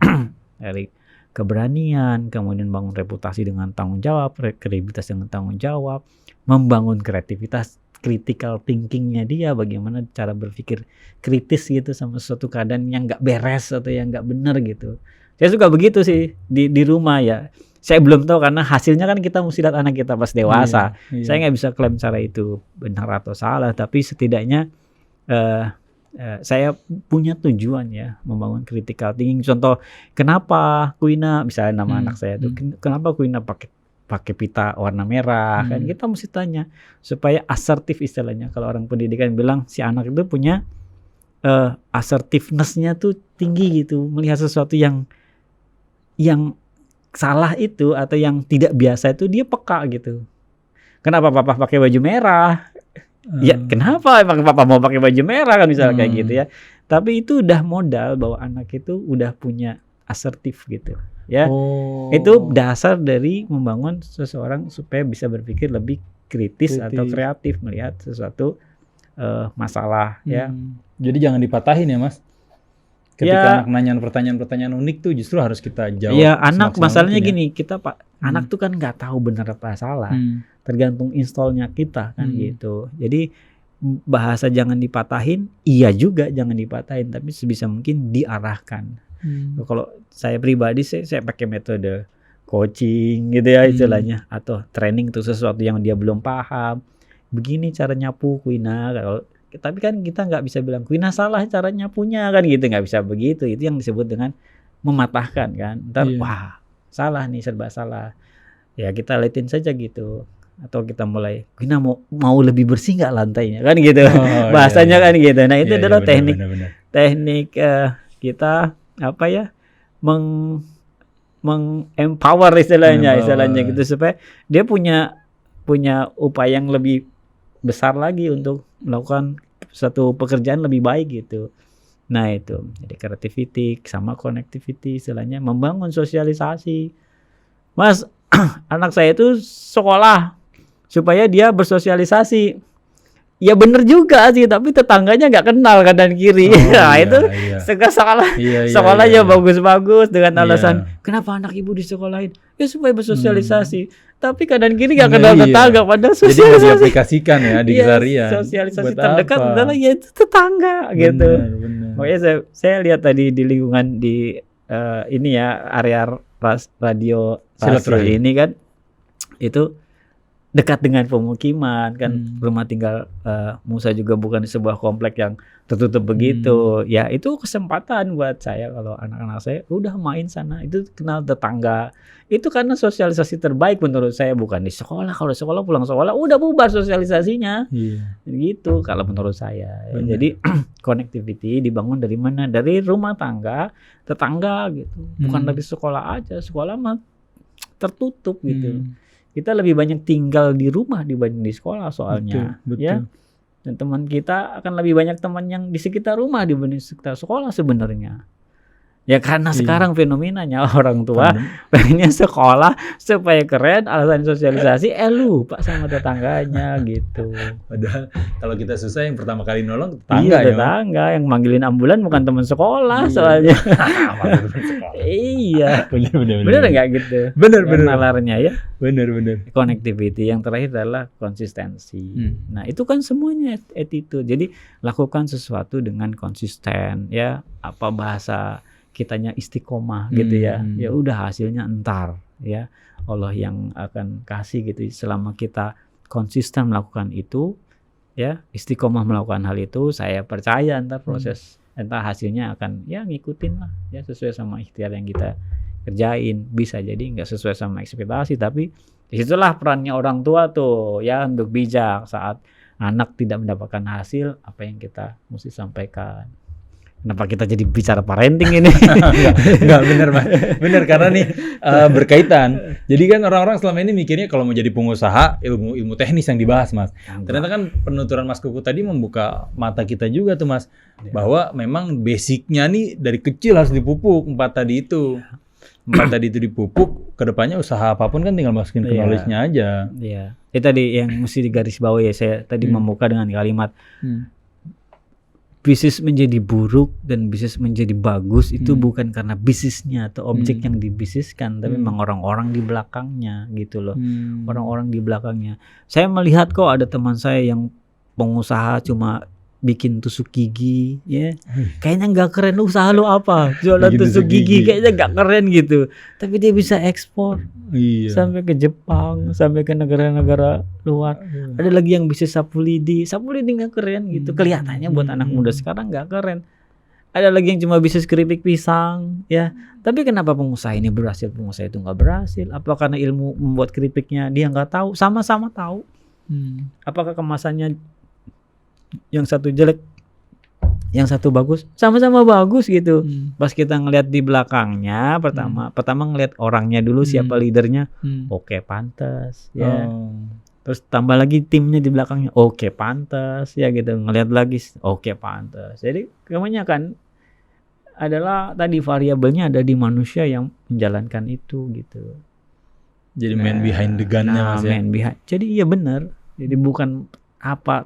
B: dari keberanian, kemudian bangun reputasi dengan tanggung jawab, kredibilitas dengan tanggung jawab, membangun kreativitas, critical thinkingnya dia, bagaimana cara berpikir kritis gitu sama suatu keadaan yang nggak beres atau yang nggak benar gitu. Saya suka begitu sih di rumah ya. Saya belum tahu karena hasilnya kan kita mesti lihat anak kita pas dewasa. Saya nggak bisa klaim cara itu benar atau salah, tapi setidaknya saya punya tujuan ya membangun critical thinking. Contoh, kenapa Kuina, misalnya nama anak saya itu, kenapa Kuina pakai pita warna merah, kan kita mesti tanya supaya asertif istilahnya. Kalau orang pendidikan bilang si anak itu punya assertiveness-nya tuh tinggi gitu, melihat sesuatu yang salah itu atau yang tidak biasa itu dia peka gitu. Kenapa papa pakai baju merah? Ya kenapa emang papa mau pakai baju merah kan misalnya kayak gitu ya. Tapi itu udah modal bahwa anak itu udah punya asertif gitu ya. Itu dasar dari membangun seseorang supaya bisa berpikir lebih kritis atau kreatif melihat sesuatu masalah ya.
A: Jadi jangan dipatahin ya Mas. Ketika anak nanya pertanyaan-pertanyaan unik tuh justru harus kita jawab.
B: Iya, anak masalahnya gini, kita anak tuh kan nggak tahu benar apa salah. Tergantung installnya kita kan gitu. Jadi bahasa jangan dipatahin, iya juga jangan dipatahin, tapi sebisa mungkin diarahkan. Kalau saya pribadi saya pakai metode coaching gitu ya istilahnya, atau training untuk sesuatu yang dia belum paham. Begini cara nyapu Kuina, tapi kan kita nggak bisa bilang Kuina salah cara nyapunya kan gitu, nggak bisa begitu. Itu yang disebut dengan mematahkan kan. Ntar wah salah nih, serba salah. Ya kita liatin saja gitu. Atau kita mulai Kuina mau lebih bersih nggak lantainya kan gitu. Bahasanya kan gitu. Nah itu adalah teknik kita apa ya empower istilahnya gitu supaya dia punya upaya yang lebih besar lagi untuk melakukan satu pekerjaan lebih baik gitu. Nah itu jadi creativity sama connectivity istilahnya, membangun sosialisasi. Mas, anak saya itu sekolah supaya dia bersosialisasi. Ya bener juga sih, tapi tetangganya nggak kenal kanan kiri. Sekolahnya bagus-bagus dengan alasan kenapa anak ibu disekolahin? Ya supaya bersosialisasi. Tapi kanan kiri nggak kenal tetangga, padahal sosialisasi.
A: Jadi nggak diaplikasikan ya di keseharian.
B: Sosialisasi terdekat adalah ya itu tetangga gitu. Makanya saya lihat tadi di lingkungan di ini ya area radio ini kan itu dekat dengan pemukiman kan, rumah tinggal Musa juga bukan di sebuah komplek yang tertutup begitu. Ya itu kesempatan buat saya kalau anak-anak saya udah main sana, itu kenal tetangga. Itu karena sosialisasi terbaik menurut saya, bukan di sekolah. Kalau sekolah pulang sekolah udah bubar sosialisasinya. Gitu kalau menurut saya. Jadi connectivity dibangun dari mana? Dari rumah tangga, tetangga gitu. Bukan dari sekolah aja. Sekolah mah tertutup gitu. Kita lebih banyak tinggal di rumah dibanding di sekolah soalnya. Betul. Ya. Dan teman kita akan lebih banyak teman yang di sekitar rumah dibanding sekitar sekolah sebenarnya. Ya karena sekarang fenomenanya orang tua pengennya sekolah supaya keren, alasan sosialisasi lupa sama tetangganya gitu.
A: Padahal kalau kita susah yang pertama kali nolong tetangga
B: tetangga yang manggilin ambulan bukan teman sekolah soalnya. Iya. Bener nggak gitu?
A: Bener.
B: Nalarnya ya.
A: Bener.
B: Connectivity yang terakhir adalah konsistensi. Nah itu kan semuanya attitude. Jadi lakukan sesuatu dengan konsisten ya. Apa bahasa kitanya istiqomah gitu ya. Ya udah hasilnya entar ya. Allah yang akan kasih gitu selama kita konsisten melakukan itu ya, istiqomah melakukan hal itu, saya percaya entar proses entar hasilnya akan ya ngikutin lah ya sesuai sama ikhtiar yang kita kerjain. Bisa jadi nggak sesuai sama ekspektasi, tapi disitulah perannya orang tua tuh ya untuk bijak saat anak tidak mendapatkan hasil apa yang kita mesti sampaikan. Kenapa kita jadi bicara parenting ini?
A: Enggak bener Mas. Bener karena nih berkaitan. Jadi kan orang-orang selama ini mikirnya kalau mau jadi pengusaha ilmu teknis yang dibahas Mas. Ternyata kan penuturan Mas Kuku tadi membuka mata kita juga tuh Mas. Bahwa memang basicnya nih dari kecil harus dipupuk 4 tadi itu. tempat tadi itu dipupuk, kedepannya usaha apapun kan tinggal masukin ke knowledge-nya aja.
B: Iya. Itu tadi yang mesti digarisbawahi ya, saya tadi membuka dengan kalimat bisnis menjadi buruk dan bisnis menjadi bagus itu bukan karena bisnisnya atau objek yang dibisniskan, tapi memang orang-orang di belakangnya gitu loh. Orang-orang di belakangnya. Saya melihat kok ada teman saya yang pengusaha cuma bikin tusuk gigi, ya. Kayaknya nggak keren, lu usaha lu apa? Jualan tusuk gigi kayaknya nggak keren gitu. Tapi dia bisa ekspor sampai ke Jepang, sampai ke negara-negara luar. Ada lagi yang bisa sapu lidi nggak keren gitu. Kelihatannya buat anak muda sekarang nggak keren. Ada lagi yang cuma bisnis keripik pisang, ya. Tapi kenapa pengusaha ini berhasil, pengusaha itu nggak berhasil? Apa karena ilmu membuat keripiknya dia nggak tahu? Sama-sama tahu. Apakah kemasannya yang satu jelek, yang satu bagus, sama-sama bagus gitu. Pas kita ngelihat di belakangnya, pertama ngelihat orangnya dulu, siapa leadernya, oke, pantas, ya. Terus tambah lagi timnya di belakangnya, oke, pantas, ya gitu. Ngelihat lagi, oke, pantas. Jadi kebanyakan adalah tadi variabelnya ada di manusia yang menjalankan itu gitu.
A: Jadi man behind the gun-nya Mas ya.
B: Jadi iya benar. Jadi bukan apa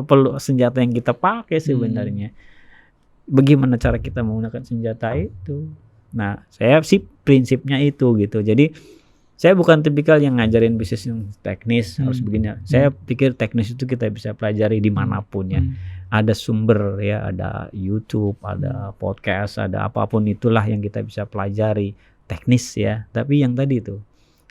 B: perlu senjata yang kita pakai sebenarnya. Bagaimana cara kita menggunakan senjata itu. Nah, saya sih prinsipnya itu gitu. Jadi saya bukan tipikal yang ngajarin bisnis yang teknis harus begini. Saya pikir teknis itu kita bisa pelajari dimanapun ya. Ada sumber ya, ada YouTube, ada podcast, ada apapun itulah yang kita bisa pelajari teknis ya. Tapi yang tadi itu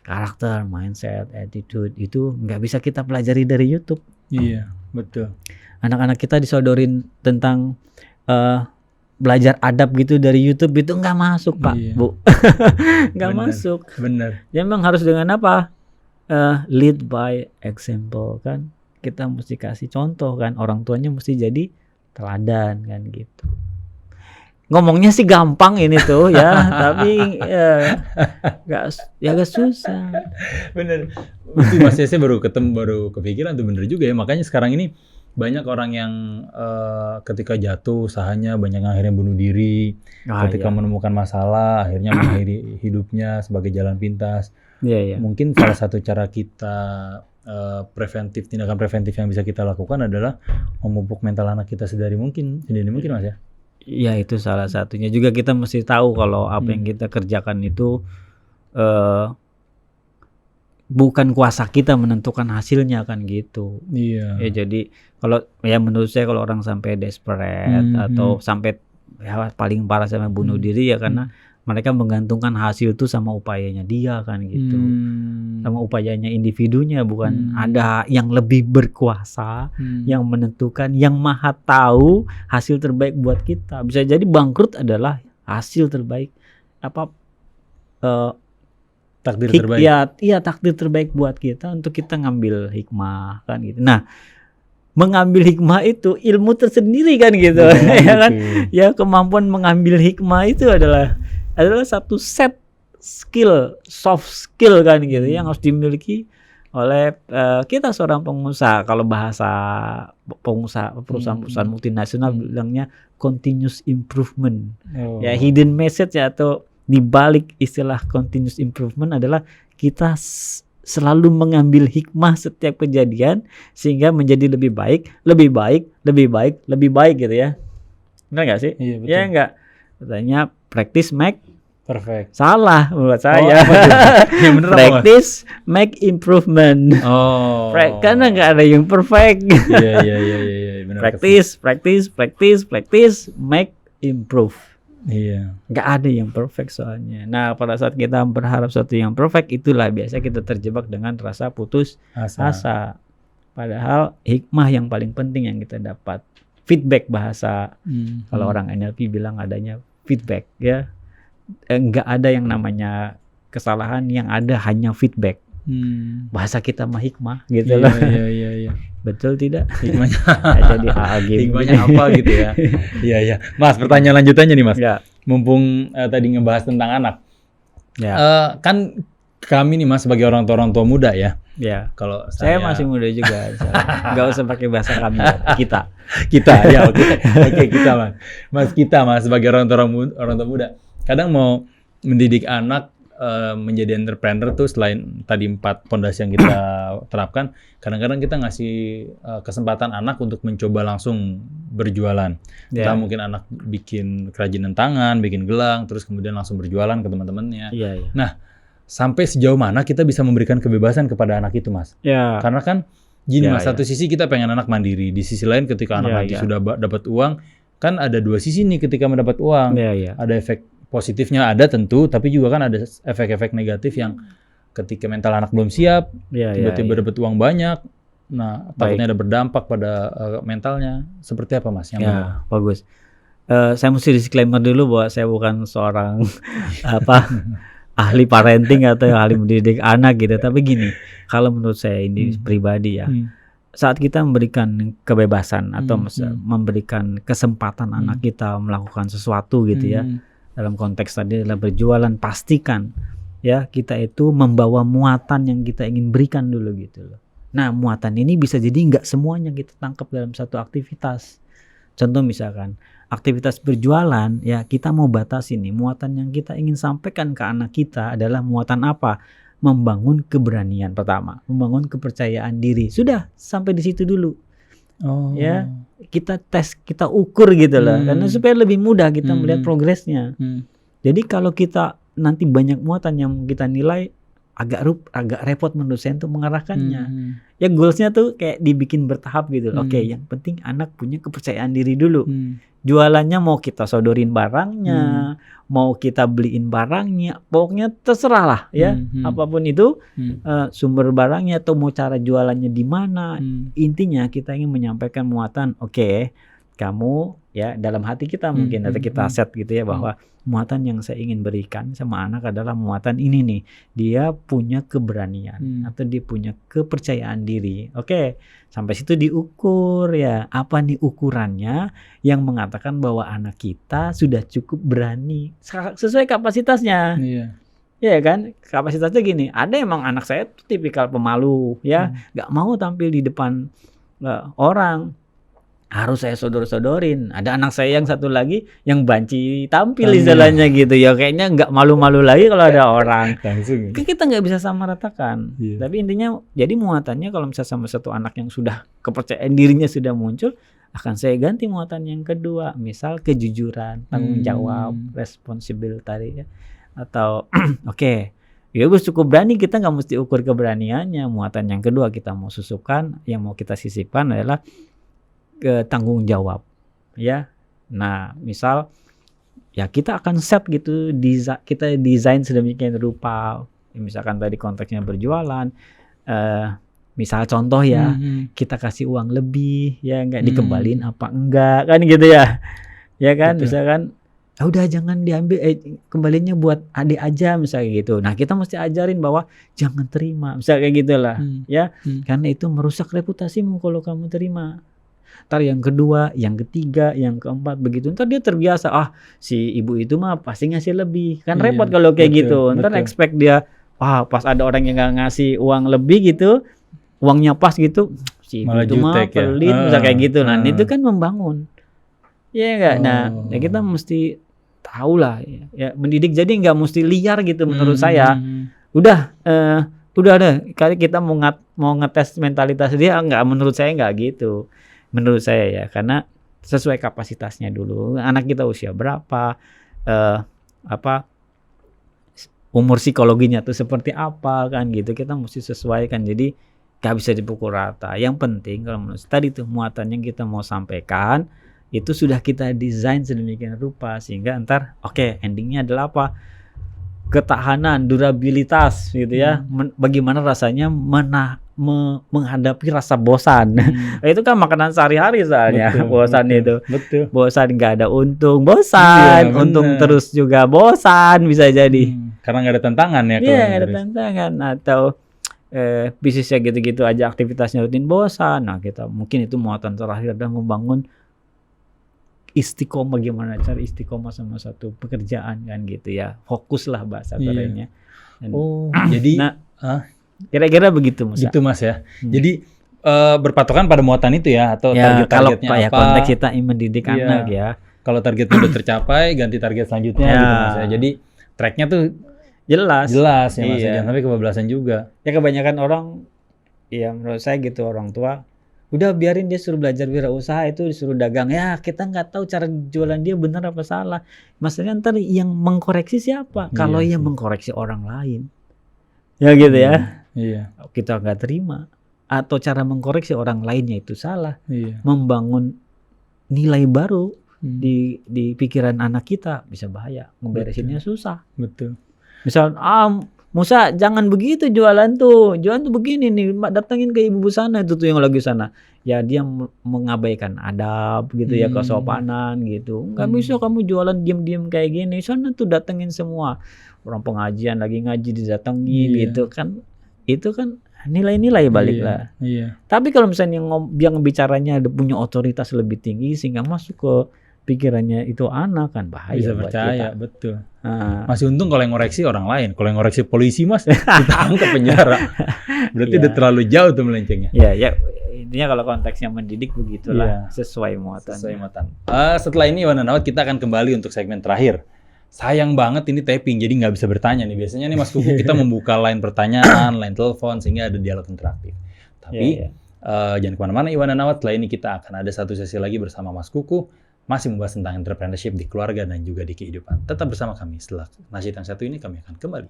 B: karakter, mindset, attitude itu nggak bisa kita pelajari dari YouTube.
A: Iya, betul.
B: Anak-anak kita disodorin tentang belajar adab gitu dari YouTube itu nggak masuk Pak, Bu. Nggak masuk.
A: Bener.
B: Ya memang harus dengan apa? Lead by example kan. Kita mesti kasih contoh kan. Orang tuanya mesti jadi teladan kan gitu. Ngomongnya sih gampang ini tuh ya, tapi agak susah.
A: Bener. Itu Mas Yese baru kepikiran tuh, bener juga ya. Makanya sekarang ini banyak orang yang ketika jatuh usahanya banyak yang akhirnya bunuh diri. Ketika menemukan masalah akhirnya mengakhiri hidupnya sebagai jalan pintas. Mungkin salah satu cara kita tindakan preventif yang bisa kita lakukan adalah memupuk mental anak kita sedini mungkin Mas ya.
B: Iya, itu salah satunya. Juga kita mesti tahu kalau apa yang kita kerjakan itu bukan kuasa kita menentukan hasilnya kan gitu. Iya. Ya jadi kalau ya menurut saya kalau orang sampai desperate atau sampai ya paling parah sampai bunuh diri ya karena mereka menggantungkan hasil itu sama upayanya dia kan gitu. Sama upayanya individunya, bukan ada yang lebih berkuasa yang menentukan, yang maha tahu hasil terbaik buat kita. Bisa jadi bangkrut adalah hasil terbaik
A: takdir terbaik.
B: Iya, takdir terbaik buat kita untuk kita ngambil hikmah kan gitu. Nah, mengambil hikmah itu ilmu tersendiri kan gitu. Ya kan? Ya, kemampuan mengambil hikmah itu adalah satu set skill, soft skill kan gitu yang harus dimiliki oleh kita seorang pengusaha. Kalau bahasa pengusaha perusahaan multinasional bilangnya continuous improvement. Ya, hidden message ya, atau di balik istilah continuous improvement adalah kita selalu mengambil hikmah setiap kejadian sehingga menjadi lebih baik gitu ya. Benar nggak sih?
A: Iya, betul.
B: Ya nggak. Katanya practice make
A: perfect.
B: Salah menurut saya.
A: Yang bener
B: practice make improvement. Karena nggak ada yang perfect.
A: Iya. Benar.
B: Practice make improve.
A: Iya.
B: Nggak ada yang perfect soalnya. Nah, pada saat kita berharap sesuatu yang perfect, itulah biasa kita terjebak dengan rasa putus asa. Padahal hikmah yang paling penting yang kita dapat, feedback bahasa. Kalau orang NLP bilang adanya feedback ya. Nggak ada yang namanya kesalahan, yang ada hanya feedback. Bahasa kita mah hikmah gitu loh.
A: Iya.
B: Betul tidak?
A: Hikmahnya
B: jadi
A: hikmahnya apa gitu ya. Iya. Mas, pertanyaan lanjutannya nih Mas.
B: Ya.
A: Mumpung tadi ngebahas tentang anak.
B: Ya.
A: Kan kami nih Mas sebagai orang tua muda ya.
B: Ya.
A: Kalau
B: saya masih muda juga. Nggak usah pakai bahasa kami. Kita
A: ya oke kita Mas. Mas sebagai orang tua muda. Kadang mau mendidik anak menjadi entrepreneur tuh selain tadi 4 pondasi yang kita terapkan, kadang-kadang kita ngasih kesempatan anak untuk mencoba langsung berjualan. Kita mungkin anak bikin kerajinan tangan, bikin gelang, terus kemudian langsung berjualan ke teman-temannya. Nah, sampai sejauh mana kita bisa memberikan kebebasan kepada anak itu, Mas? Karena kan gini, Mas, satu sisi kita pengen anak mandiri, di sisi lain ketika anak nanti sudah dapat uang, kan ada 2 sisi nih ketika mendapat uang. Ada efek positifnya ada tentu, tapi juga kan ada efek-efek negatif yang ketika mental anak belum siap, tiba-tiba dapat uang banyak, nah takutnya ada berdampak pada mentalnya. Seperti apa, Mas?
B: Bagus. Saya mesti disclaimer dulu bahwa saya bukan seorang ahli parenting atau ahli mendidik anak gitu. Tapi gini, kalau menurut saya ini pribadi ya, saat kita memberikan kebebasan atau memberikan kesempatan anak kita melakukan sesuatu gitu ya, dalam konteks tadi adalah berjualan, pastikan ya kita itu membawa muatan yang kita ingin berikan dulu gitu loh. Nah, muatan ini bisa jadi nggak semuanya kita tangkap dalam satu aktivitas. Contoh misalkan aktivitas berjualan, ya kita mau batasi nih muatan yang kita ingin sampaikan ke anak kita adalah muatan apa? Membangun keberanian pertama, membangun kepercayaan diri. Sudah sampai di situ dulu. Ya, kita tes, kita ukur gitu loh, karena supaya lebih mudah kita melihat progresnya. Jadi kalau kita nanti banyak muatan yang kita nilai agak repot menurut saya untuk mengarahkannya. Ya goalsnya tuh kayak dibikin bertahap gitu loh. Oke, yang penting anak punya kepercayaan diri dulu. Jualannya mau kita sodorin barangnya, mau kita beliin barangnya, pokoknya terserah lah ya. Apapun itu sumber barangnya atau mau cara jualannya di mana. Intinya kita ingin menyampaikan muatan. Oke, kamu ya dalam hati kita mungkin atau kita set gitu ya bahwa muatan yang saya ingin berikan sama anak adalah muatan ini nih. Dia punya keberanian atau dia punya kepercayaan diri. Oke, sampai situ diukur ya. Apa nih ukurannya yang mengatakan bahwa anak kita sudah cukup berani sesuai kapasitasnya. Iya kan? Kapasitasnya gini. Ada emang anak saya tuh tipikal pemalu ya, nggak mau tampil di depan orang. Harus saya sodor-sodorin. Ada anak saya yang satu lagi yang banci tampil istilahnya gitu ya, kayaknya nggak malu-malu lagi kalau ada orang. Kita nggak bisa samaratakan. Tapi intinya jadi muatannya kalau misalnya sama satu anak yang sudah kepercayaan dirinya sudah muncul, akan saya ganti muatan yang kedua, misal kejujuran, tanggung jawab, responsible tadi ya. Atau oke, ya cukup berani, kita nggak mesti ukur keberaniannya. Muatan yang kedua kita mau susupkan, yang mau kita sisipkan adalah ke tanggung jawab ya. Nah, misal ya kita akan set gitu, kita desain sedemikian rupa. Misalkan tadi konteksnya berjualan, misal contoh ya, kita kasih uang lebih ya, nggak dikembalin apa enggak kan gitu ya. Ya kan, misalkan udah jangan diambil, kembalinya buat adik aja misalnya gitu. Nah, kita mesti ajarin bahwa jangan terima, misalnya kayak gitulah ya. Karena itu merusak reputasimu kalau kamu terima. Ntar yang kedua, yang ketiga, yang keempat begitu. Ntar dia terbiasa, si ibu itu mah pasti ngasih lebih. Kan repot kalau kayak gitu. Ntar expect dia, pas ada orang yang gak ngasih uang lebih gitu, uangnya pas gitu, si ibu itu mah pelit, misalnya kayak gitu. Nah, itu kan membangun. Iya enggak? Nah, ya kita mesti tahu lah ya, mendidik jadi nggak mesti liar gitu menurut saya. Udah ada kali kita mau ngetes mentalitas dia, menurut saya nggak gitu. Menurut saya ya, karena sesuai kapasitasnya dulu. Anak kita usia berapa, umur psikologinya tuh seperti apa kan gitu. Kita mesti sesuaikan. Jadi gak bisa dipukul rata. Yang penting kalau menurut tadi tuh muatan yang kita mau sampaikan itu sudah kita desain sedemikian rupa sehingga ntar endingnya adalah apa? Ketahanan, durabilitas gitu ya. Bagaimana rasanya menghadapi rasa bosan. Itu kan makanan sehari-hari soalnya. Bosan itu. Bosan nggak ada untung, bosan. Untung terus juga bosan bisa jadi.
A: Karena nggak ada tantangan ya.
B: Iya, nggak ada tantangan. Atau bisnisnya gitu-gitu aja, aktivitasnya rutin bosan. Nah, kita mungkin itu muatan terakhir adalah membangun istiqomah, gimana cara istiqomah sama satu pekerjaan kan gitu ya, fokuslah bahasa kerennya.
A: Jadi
B: kira-kira begitu Mas.
A: Gitu Mas ya. Jadi berpatokan pada muatan itu ya, atau target-targetnya
B: apa? Ya konteks kita mendidik anak ya.
A: Kalau targetnya udah tercapai, ganti target selanjutnya gitu Mas ya. Jadi tracknya tuh
B: jelas
A: ya Mas,
B: iya.
A: jangan sampai kebablasan juga.
B: Ya kebanyakan orang, ya menurut saya gitu, orang tua udah biarin dia suruh belajar wirausaha, itu disuruh dagang, ya kita nggak tahu cara jualan dia benar apa salah. Maksudnya ntar yang mengkoreksi siapa? Kalau yang mengkoreksi orang lain, ya gitu ya.
A: Iya.
B: Kita nggak terima. Atau cara mengkoreksi orang lainnya itu salah.
A: Iya.
B: Membangun nilai baru di pikiran anak kita bisa bahaya. Ngeberesinnya susah.
A: Betul.
B: Misal, Musa jangan begitu jualan tuh begini nih, datangin ke ibu sana itu tuh yang lagi sana. Ya dia mengabaikan adab gitu ya, kesopanan gitu. Nggak bisa kamu jualan diam-diam kayak gini. Sana tuh datengin semua. Orang pengajian lagi ngaji didatengin gitu kan. Itu kan nilai-nilai balik lah.
A: Iya.
B: Tapi kalau misalnya yang bicaranya ada punya otoritas lebih tinggi sehingga masuk ke pikirannya itu anak, kan bahaya.
A: Bisa
B: buat
A: percaya,
B: kita.
A: betul. Masih untung kalau yang ngoreksi orang lain. Kalau yang ngoreksi polisi Mas, ditangkap penjara. Berarti udah terlalu jauh tuh melencengnya.
B: Ya intinya kalau konteksnya mendidik begitulah, sesuai muatan.
A: Setelah ini Iwan dan Ahwat, kita akan kembali untuk segmen terakhir. Sayang banget ini taping, jadi nggak bisa bertanya nih. Biasanya nih Mas Kuku kita membuka line pertanyaan, line telepon, sehingga ada dialog interaktif. Tapi jangan kemana-mana Iwan dan Ahwat. Setelah ini kita akan ada satu sesi lagi bersama Mas Kuku, masih membahas tentang entrepreneurship di keluarga dan juga di kehidupan. Tetap bersama kami. Setelah nasyid yang satu ini kami akan kembali.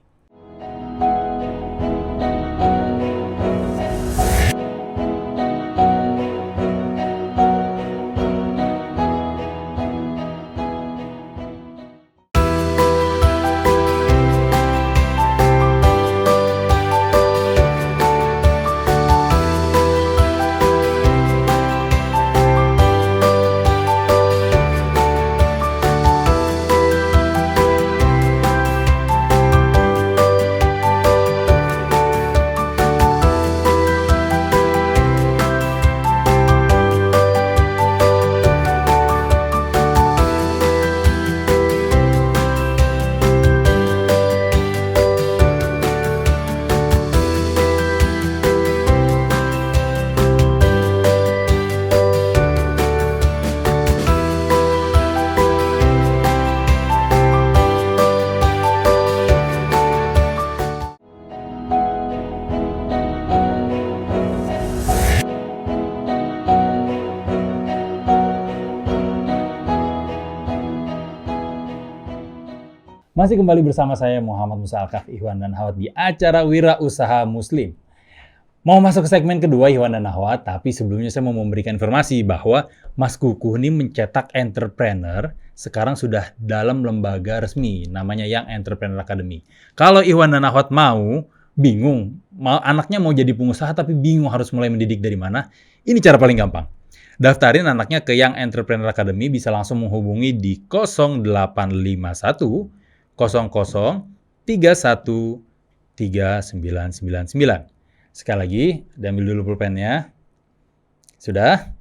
A: Masih kembali bersama saya Muhammad Musa Alkaf, Iwan dan Ahwat di acara Wira Usaha Muslim. Mau masuk ke segmen kedua Iwan dan Ahwat, tapi sebelumnya saya mau memberikan informasi bahwa Mas Kuku ini mencetak entrepreneur sekarang sudah dalam lembaga resmi namanya Young Entrepreneur Academy. Kalau Iwan dan Ahwat bingung, anaknya mau jadi pengusaha tapi bingung harus mulai mendidik dari mana, ini cara paling gampang. Daftarin anaknya ke Young Entrepreneur Academy, bisa langsung menghubungi di 0851 00 31 3999. Sekali lagi, ambil dulu pulpennya. Sudah?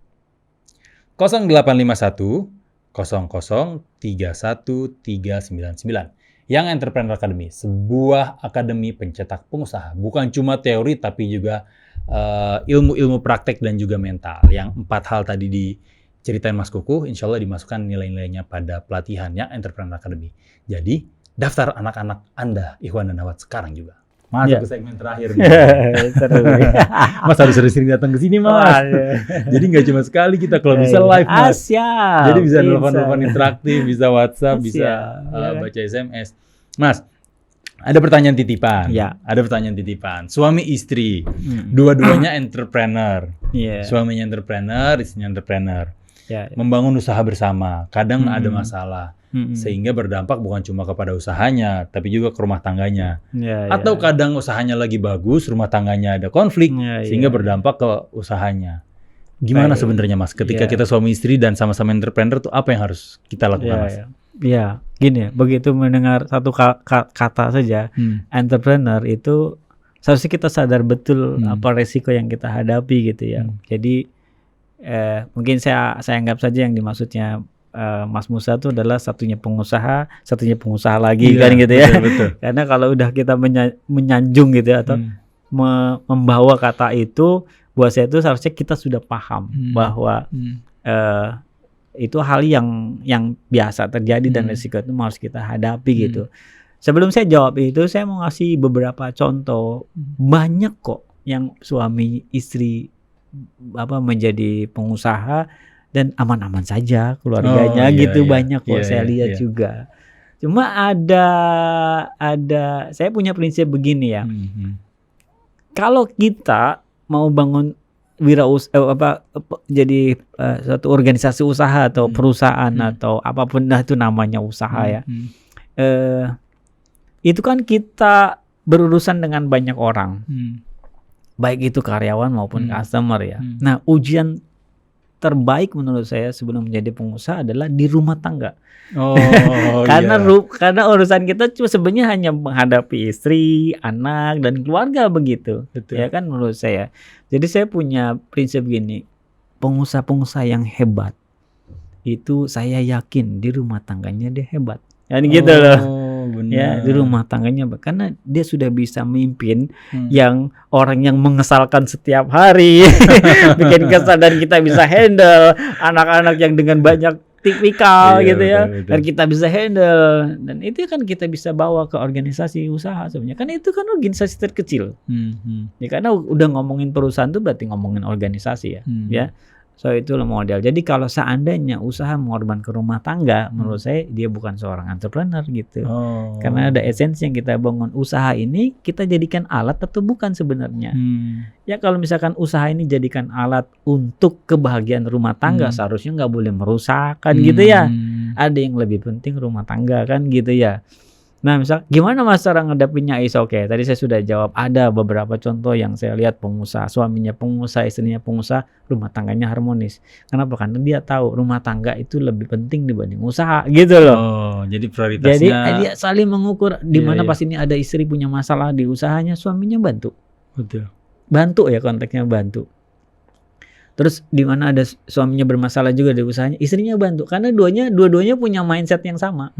A: 0851 00 31 399. Young Entrepreneur Academy, sebuah akademi pencetak pengusaha. Bukan cuma teori, tapi juga ilmu-ilmu praktek dan juga mental. Yang 4 hal tadi diceritain Mas Kuku, insya Allah dimasukkan nilai-nilainya pada pelatihan Young Entrepreneur Academy. Jadi, daftar anak-anak Anda, Ikhwan dan Ahwat, sekarang juga. Masuk ke segmen terakhir. Mas harus sering datang ke sini, Mas. Jadi nggak cuma sekali kita, kalau bisa live, Mas. Jadi bisa telepon-telepon interaktif, bisa WhatsApp, bisa baca SMS. Mas, ada pertanyaan titipan. Ada pertanyaan titipan. Suami istri, dua-duanya entrepreneur. Suaminya entrepreneur, istrinya entrepreneur. Membangun usaha bersama. Kadang ada masalah. Sehingga berdampak bukan cuma kepada usahanya, tapi juga ke rumah tangganya. Atau kadang usahanya lagi bagus, rumah tangganya ada konflik, sehingga berdampak ke usahanya. Gimana sebenarnya Mas, ketika kita suami istri dan sama-sama entrepreneur tuh apa yang harus kita lakukan, Mas?
B: Gini, begitu mendengar satu kata saja, entrepreneur itu seharusnya kita sadar betul apa resiko yang kita hadapi gitu ya. Jadi mungkin saya anggap saja yang dimaksudnya Mas Musa itu adalah satunya pengusaha lagi, kan gitu ya.
A: Betul.
B: Karena kalau udah kita menyanjung gitu ya, atau membawa kata itu, buat saya itu seharusnya kita sudah paham bahwa itu hal yang biasa terjadi dan risiko itu harus kita hadapi gitu. sebelum saya jawab itu, saya mau ngasih beberapa contoh. Banyak kok yang suami istri menjadi pengusaha dan aman-aman saja keluarganya gitu. Banyak kok saya lihat juga. Cuma ada saya punya prinsip begini ya. Kalau kita mau bangun jadi suatu organisasi usaha atau perusahaan atau apapun itu namanya usaha ya. Itu kan kita berurusan dengan banyak orang. Baik itu karyawan maupun customer ya. Nah, ujian terbaik menurut saya sebelum menjadi pengusaha adalah di rumah tangga. Karena urusan kita cuma sebenarnya hanya menghadapi istri, anak dan keluarga begitu. Betul. Ya kan menurut saya. Jadi saya punya prinsip gini, pengusaha-pengusaha yang hebat itu saya yakin di rumah tangganya dia hebat. Kan gitu loh. Benar. Ya, di rumah tangganya karena dia sudah bisa memimpin yang orang yang mengesalkan setiap hari, bikin kesal dan kita bisa handle anak-anak yang dengan banyak tipikal gitu ya, betul. Dan kita bisa handle dan itu kan kita bisa bawa ke organisasi usaha sebenarnya kan itu kan organisasi terkecil ya karena udah ngomongin perusahaan tuh berarti ngomongin organisasi ya ya so itulah model. Jadi kalau seandainya usaha mengorbankan rumah tangga menurut saya dia bukan seorang entrepreneur gitu karena ada esensi yang kita bangun. Usaha ini kita jadikan alat atau bukan sebenarnya ya kalau misalkan usaha ini jadikan alat untuk kebahagiaan rumah tangga seharusnya nggak boleh merusak kan gitu ya. Ada yang lebih penting rumah tangga kan gitu ya. Nah misal gimana mas cara ngadepinnya oke. Tadi saya sudah jawab ada beberapa contoh yang saya lihat pengusaha, suaminya pengusaha, istrinya pengusaha, rumah tangganya harmonis. Kenapa? Karena dia tahu rumah tangga itu lebih penting dibanding usaha gitu loh.
A: Jadi prioritasnya.
B: Jadi dia saling mengukur di mana pas ini ada istri punya masalah di usahanya, suaminya bantu.
A: Betul.
B: Bantu ya konteksnya bantu. Terus di mana ada suaminya bermasalah juga di usahanya, istrinya bantu. Karena dua-duanya punya mindset yang sama.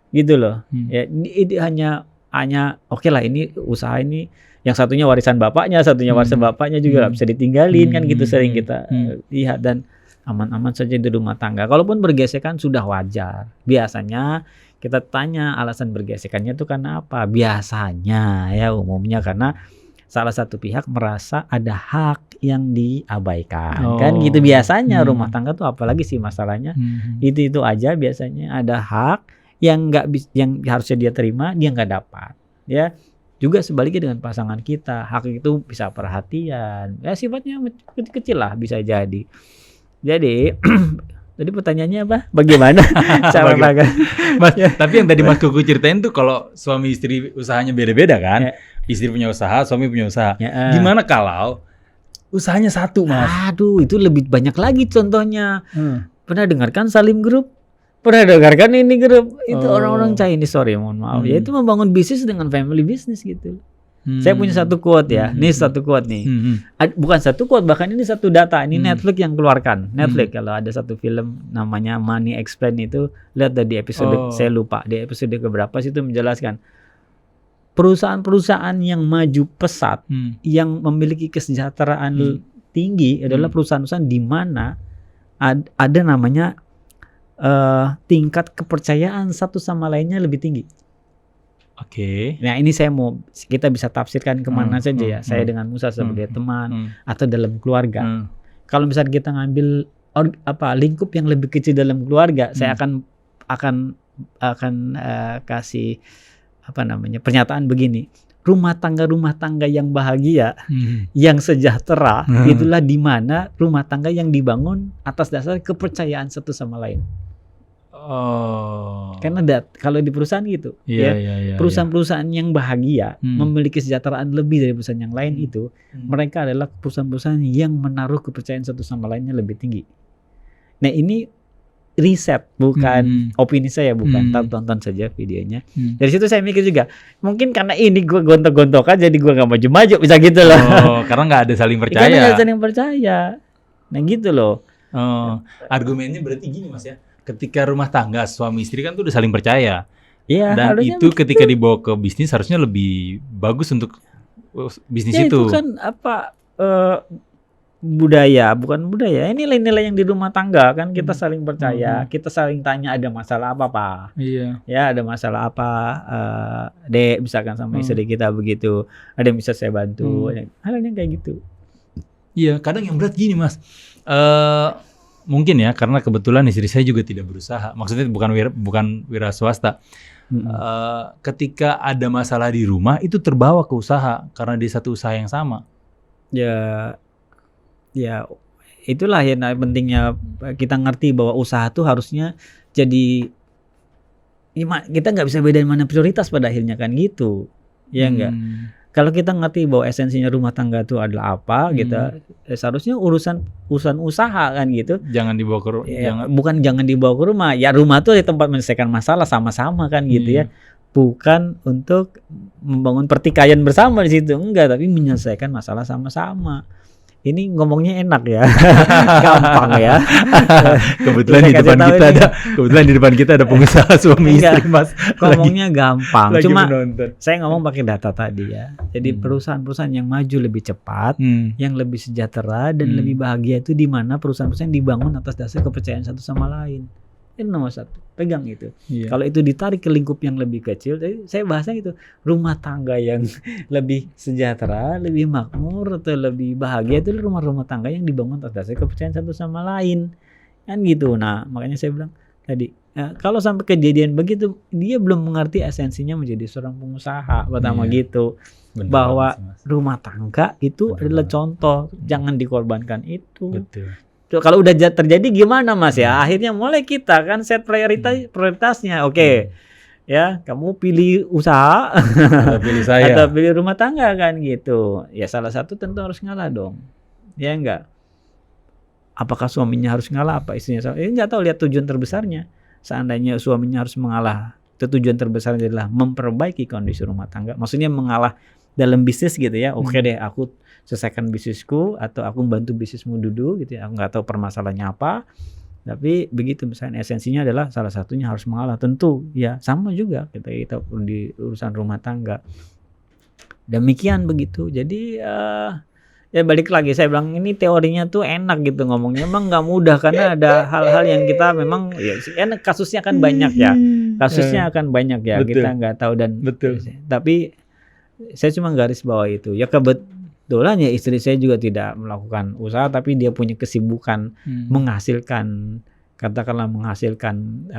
B: Gitu loh. Ya itu hanya oke lah ini usaha ini yang satunya warisan bapaknya, satunya warisan bapaknya juga gak bisa ditinggalin kan gitu sering kita lihat dan aman-aman saja di rumah tangga. Kalaupun bergesekan sudah wajar. Biasanya kita tanya alasan bergesekannya itu karena apa? Biasanya ya umumnya karena salah satu pihak merasa ada hak yang diabaikan. Kan gitu biasanya rumah tangga tuh apalagi sih masalahnya. Itu aja biasanya ada hak yang yang harusnya dia terima dia nggak dapat ya. Juga sebaliknya dengan pasangan kita, hak itu bisa perhatian ya sifatnya kecil lah bisa jadi tadi pertanyaannya apa bagaimana cara
A: Mas, tapi yang tadi Mas Kuku ceritain tuh kalau suami istri usahanya beda-beda kan istri punya usaha suami punya usaha gimana kalau usahanya satu Mas?
B: Aduh itu lebih banyak lagi contohnya. Pernah dengarkan Salim Group? Pernah dengarkan ini grup itu orang-orang Chinese mohon maaf ya itu membangun bisnis dengan family business gitu. Saya punya satu quote ya. Ini satu quote nih. Bukan satu quote bahkan ini satu data. Ini Netflix yang keluarkan. Netflix kalau ada satu film namanya Money Explained itu lihat dari episode saya lupa di episode keberapa situ menjelaskan perusahaan-perusahaan yang maju pesat yang memiliki kesejahteraan tinggi adalah perusahaan-perusahaan di mana ada namanya tingkat kepercayaan satu sama lainnya lebih tinggi.
A: Oke.
B: Nah ini kita bisa tafsirkan kemana saja ya. Saya dengan Musa sebagai teman atau dalam keluarga. Kalau misalnya kita ngambil lingkup yang lebih kecil dalam keluarga, saya akan kasih pernyataan begini. Rumah tangga yang bahagia, yang sejahtera, itulah di mana rumah tangga yang dibangun atas dasar kepercayaan satu sama lain. Karena kalau di perusahaan gitu, perusahaan-perusahaan yang bahagia memiliki kesejahteraan lebih dari perusahaan yang lain itu, mereka adalah perusahaan-perusahaan yang menaruh kepercayaan satu sama lainnya lebih tinggi. Nah ini riset bukan opini saya, bukan tonton saja videonya. Dari situ saya mikir juga mungkin karena ini gue gontok-gontokan jadi gue nggak maju-maju bisa gitu loh.
A: Karena nggak ada saling percaya.
B: Karena nggak ada saling percaya. Nah gitu loh.
A: Argumennya berarti gini Mas ya. Ketika rumah tangga suami istri kan tuh udah saling percaya.
B: Iya.
A: Dan itu ketika dibawa ke bisnis harusnya lebih bagus untuk bisnis itu.
B: Itu kan bukan budaya. Ini nilai-nilai yang di rumah tangga kan, kita saling percaya, kita saling tanya ada masalah apa Pak.
A: Iya.
B: Ya ada masalah apa, Dek, misalkan sama istri kita begitu. Ada yang bisa saya bantu. Hal yang kayak gitu.
A: Iya, kadang yang berat gini Mas. Mungkin ya karena kebetulan istri saya juga tidak berusaha. Maksudnya bukan wira swasta. Ketika ada masalah di rumah itu terbawa ke usaha karena di satu usaha yang sama.
B: Ya itulah yang pentingnya kita ngerti bahwa usaha tuh harusnya jadi, kita nggak bisa bedain mana prioritas pada akhirnya kan gitu, ya enggak. Kalau kita ngerti bahwa esensinya rumah tangga itu adalah apa, gitu, seharusnya urusan usaha kan gitu.
A: Jangan dibawa ke rumah.
B: Bukan jangan dibawa ke rumah. Ya rumah tuh tempat menyelesaikan masalah sama-sama kan gitu ya. Bukan untuk membangun pertikaian bersama di situ, enggak, tapi menyelesaikan masalah sama-sama. Ini ngomongnya enak ya, gampang ya.
A: Kebetulan di depan kita ada pengusaha suami istri Mas.
B: Ngomongnya gampang. Cuma saya ngomong pakai data tadi ya. Jadi perusahaan-perusahaan yang maju lebih cepat, yang lebih sejahtera dan lebih bahagia itu di mana perusahaan-perusahaan dibangun atas dasar kepercayaan satu sama lain. Ini nomor satu, pegang itu. Kalau itu ditarik ke lingkup yang lebih kecil, saya bahasnya itu rumah tangga yang lebih sejahtera, lebih makmur atau lebih bahagia itu rumah-rumah tangga yang dibangun atas dasar kepercayaan satu sama lain, kan gitu. Nah makanya saya bilang tadi, kalau sampai kejadian begitu, dia belum mengerti esensinya menjadi seorang pengusaha pertama gitu. Bener, bahwa rumah tangga itu adalah contoh, jangan dikorbankan itu.
A: Betul.
B: Kalau udah terjadi gimana Mas ya? Akhirnya mulai kita kan set prioritasnya. Oke. Ya, kamu pilih usaha
A: atau pilih saya
B: atau pilih rumah tangga kan gitu. Ya salah satu tentu harus ngalah dong. Ya enggak? Apakah suaminya harus ngalah, apa istrinya salah? Enggak tahu, lihat tujuan terbesarnya. Seandainya suaminya harus mengalah, tujuan terbesarnya adalah memperbaiki kondisi rumah tangga. Maksudnya mengalah dalam bisnis gitu ya. Oke deh, aku selesaikan bisnisku atau aku membantu bisnismu dulu gitu ya. Aku nggak tahu permasalahannya apa, tapi begitu misalnya esensinya adalah salah satunya harus mengalah, tentu ya sama juga kita di urusan rumah tangga. Demikian begitu. Jadi ya balik lagi saya bilang ini teorinya tuh enak gitu ngomongnya, emang nggak mudah karena ada hal-hal yang kita memang ya kasusnya akan banyak ya. Kasusnya akan banyak ya. Betul. Kita nggak tahu dan
A: betul.
B: Tapi saya cuma garis bawah itu. Ya kebetulan ya istri saya juga tidak melakukan usaha, tapi dia punya kesibukan menghasilkan, katakanlah menghasilkan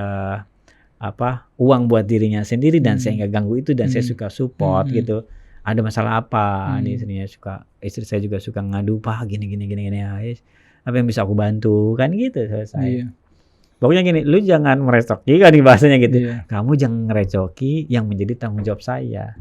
B: uang buat dirinya sendiri dan saya nggak ganggu itu dan saya suka support gitu. Ada masalah apa? Istri saya juga suka ngadu, Pak gini apa yang bisa aku bantu kan gitu selesai. Pokoknya gini, lu jangan merecoki kan di bahasanya gitu. Kamu jangan ngerecoki yang menjadi tanggung jawab saya.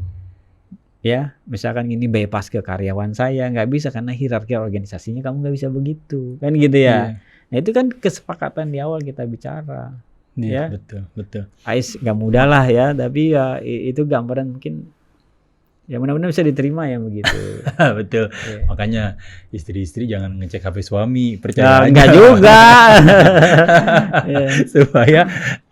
B: Ya, misalkan ini bypass ke karyawan saya, nggak bisa karena hierarki organisasinya kamu nggak bisa begitu, kan gitu ya. Nah itu kan kesepakatan di awal kita bicara. Ya,
A: betul.
B: Ais nggak mudah lah ya, tapi ya itu gambaran mungkin ya mudah-mudahan bisa diterima ya begitu.
A: Betul. Makanya istri-istri jangan ngecek HP suami, percaya aja.
B: Enggak juga.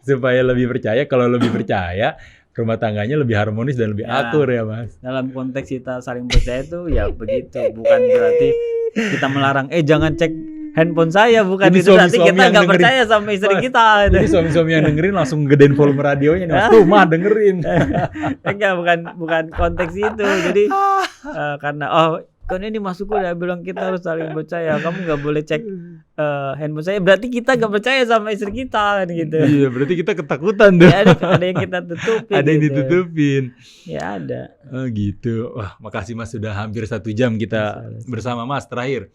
A: supaya lebih percaya. Kalau lebih percaya, rumah tangganya lebih harmonis dan lebih akur ya Mas.
B: Dalam konteks kita saling percaya itu ya begitu, bukan berarti kita melarang jangan cek handphone saya, bukan itu berarti kita nggak percaya sama istri kita.
A: Jadi suami-suami yang dengerin langsung gedein volume radionya nih Mas. Tuh mah dengerin.
B: Enggak, bukan konteks itu. Jadi karena kan ini masuk udah bilang kita harus saling percaya, kamu nggak boleh cek handphone saya, berarti kita nggak percaya sama istri kita kan gitu.
A: Iya, berarti kita ketakutan tuh.
B: Ya, ada yang kita tutupin.
A: Ada yang ditutupin.
B: Ya ada.
A: Oh gitu. Wah, makasih Mas, sudah hampir 1 jam kita bersama Mas. Terakhir,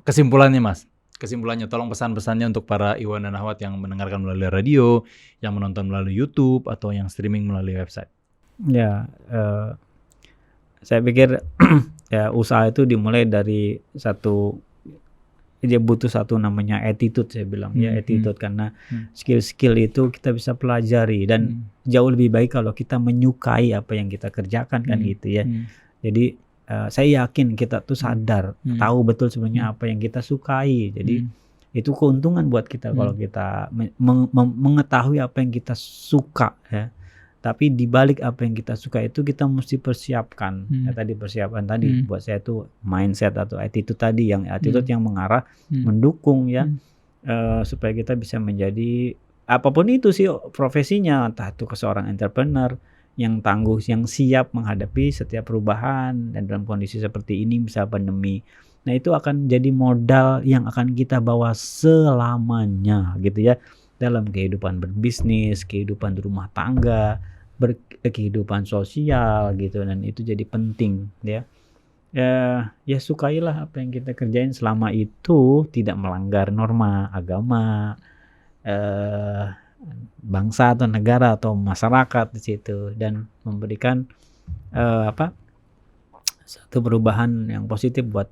A: kesimpulannya Mas. Kesimpulannya, tolong pesan-pesannya untuk para Iwan dan Ahwat yang mendengarkan melalui radio, yang menonton melalui YouTube atau yang streaming melalui website.
B: Ya. Saya pikir ya usaha itu dimulai dari dia butuh satu namanya attitude, saya bilang ya attitude, karena skill-skill itu kita bisa pelajari dan jauh lebih baik kalau kita menyukai apa yang kita kerjakan kan gitu ya. Jadi saya yakin kita tuh sadar, tahu betul sebenarnya apa yang kita sukai. Jadi itu keuntungan buat kita kalau kita mengetahui apa yang kita suka ya. Tapi di balik apa yang kita suka itu kita mesti persiapkan. Ya tadi persiapan tadi buat saya itu mindset atau attitude tadi, yang attitude yang mengarah mendukung ya, supaya kita bisa menjadi apapun itu sih profesinya, entah itu seorang entrepreneur yang tangguh, yang siap menghadapi setiap perubahan dan dalam kondisi seperti ini bisa pandemi. Nah, itu akan jadi modal yang akan kita bawa selamanya gitu ya. Dalam kehidupan berbisnis, kehidupan di rumah tangga, kehidupan sosial gitu, dan itu jadi penting ya. Ya sukailah apa yang kita kerjain selama itu tidak melanggar norma agama, bangsa atau negara atau masyarakat di situ, dan memberikan satu perubahan yang positif buat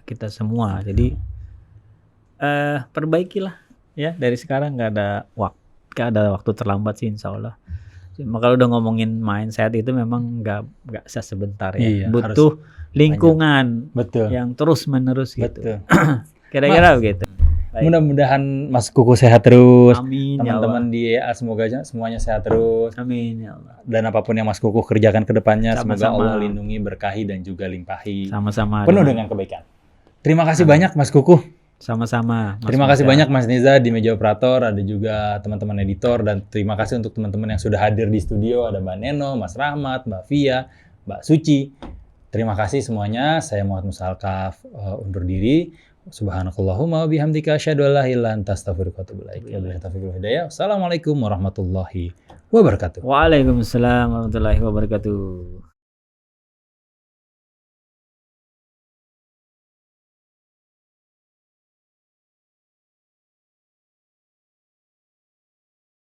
B: kita semua. Jadi perbaikilah ya dari sekarang, nggak ada waktu terlambat sih insya Allah. Cuma kalau udah ngomongin mindset itu memang nggak bisa sebentar ya. Butuh lingkungan yang terus menerus gitu. Kira-kira begitu.
A: Mudah-mudahan Mas Kuku sehat terus.
B: Amin.
A: Teman-teman di EA semoga semuanya sehat terus.
B: Amin ya Allah.
A: Dan apapun yang Mas Kuku kerjakan ke depannya, semoga Allah lindungi, berkahi dan juga limpahi.
B: Sama-sama.
A: Penuh dengan kebaikan. Terima kasih banyak Mas Kuku.
B: Sama-sama.
A: Terima kasih banyak Mas Niza di meja operator, ada juga teman-teman editor, dan terima kasih untuk teman-teman yang sudah hadir di studio, ada Mbak Neno, Mas Rahmat, Mbak Via, Mbak Suci. Terima kasih semuanya. Saya Muhammad Musa Alkaf undur diri. Subhanakallahumma wa bihamdika asyhadu an la ilaha illa anta astaghfiruka wa atubu ilaik. Wabillahi taufiq wal hidayah. Assalamualaikum warahmatullahi wabarakatuh.
B: Waalaikumsalam warahmatullahi wabarakatuh.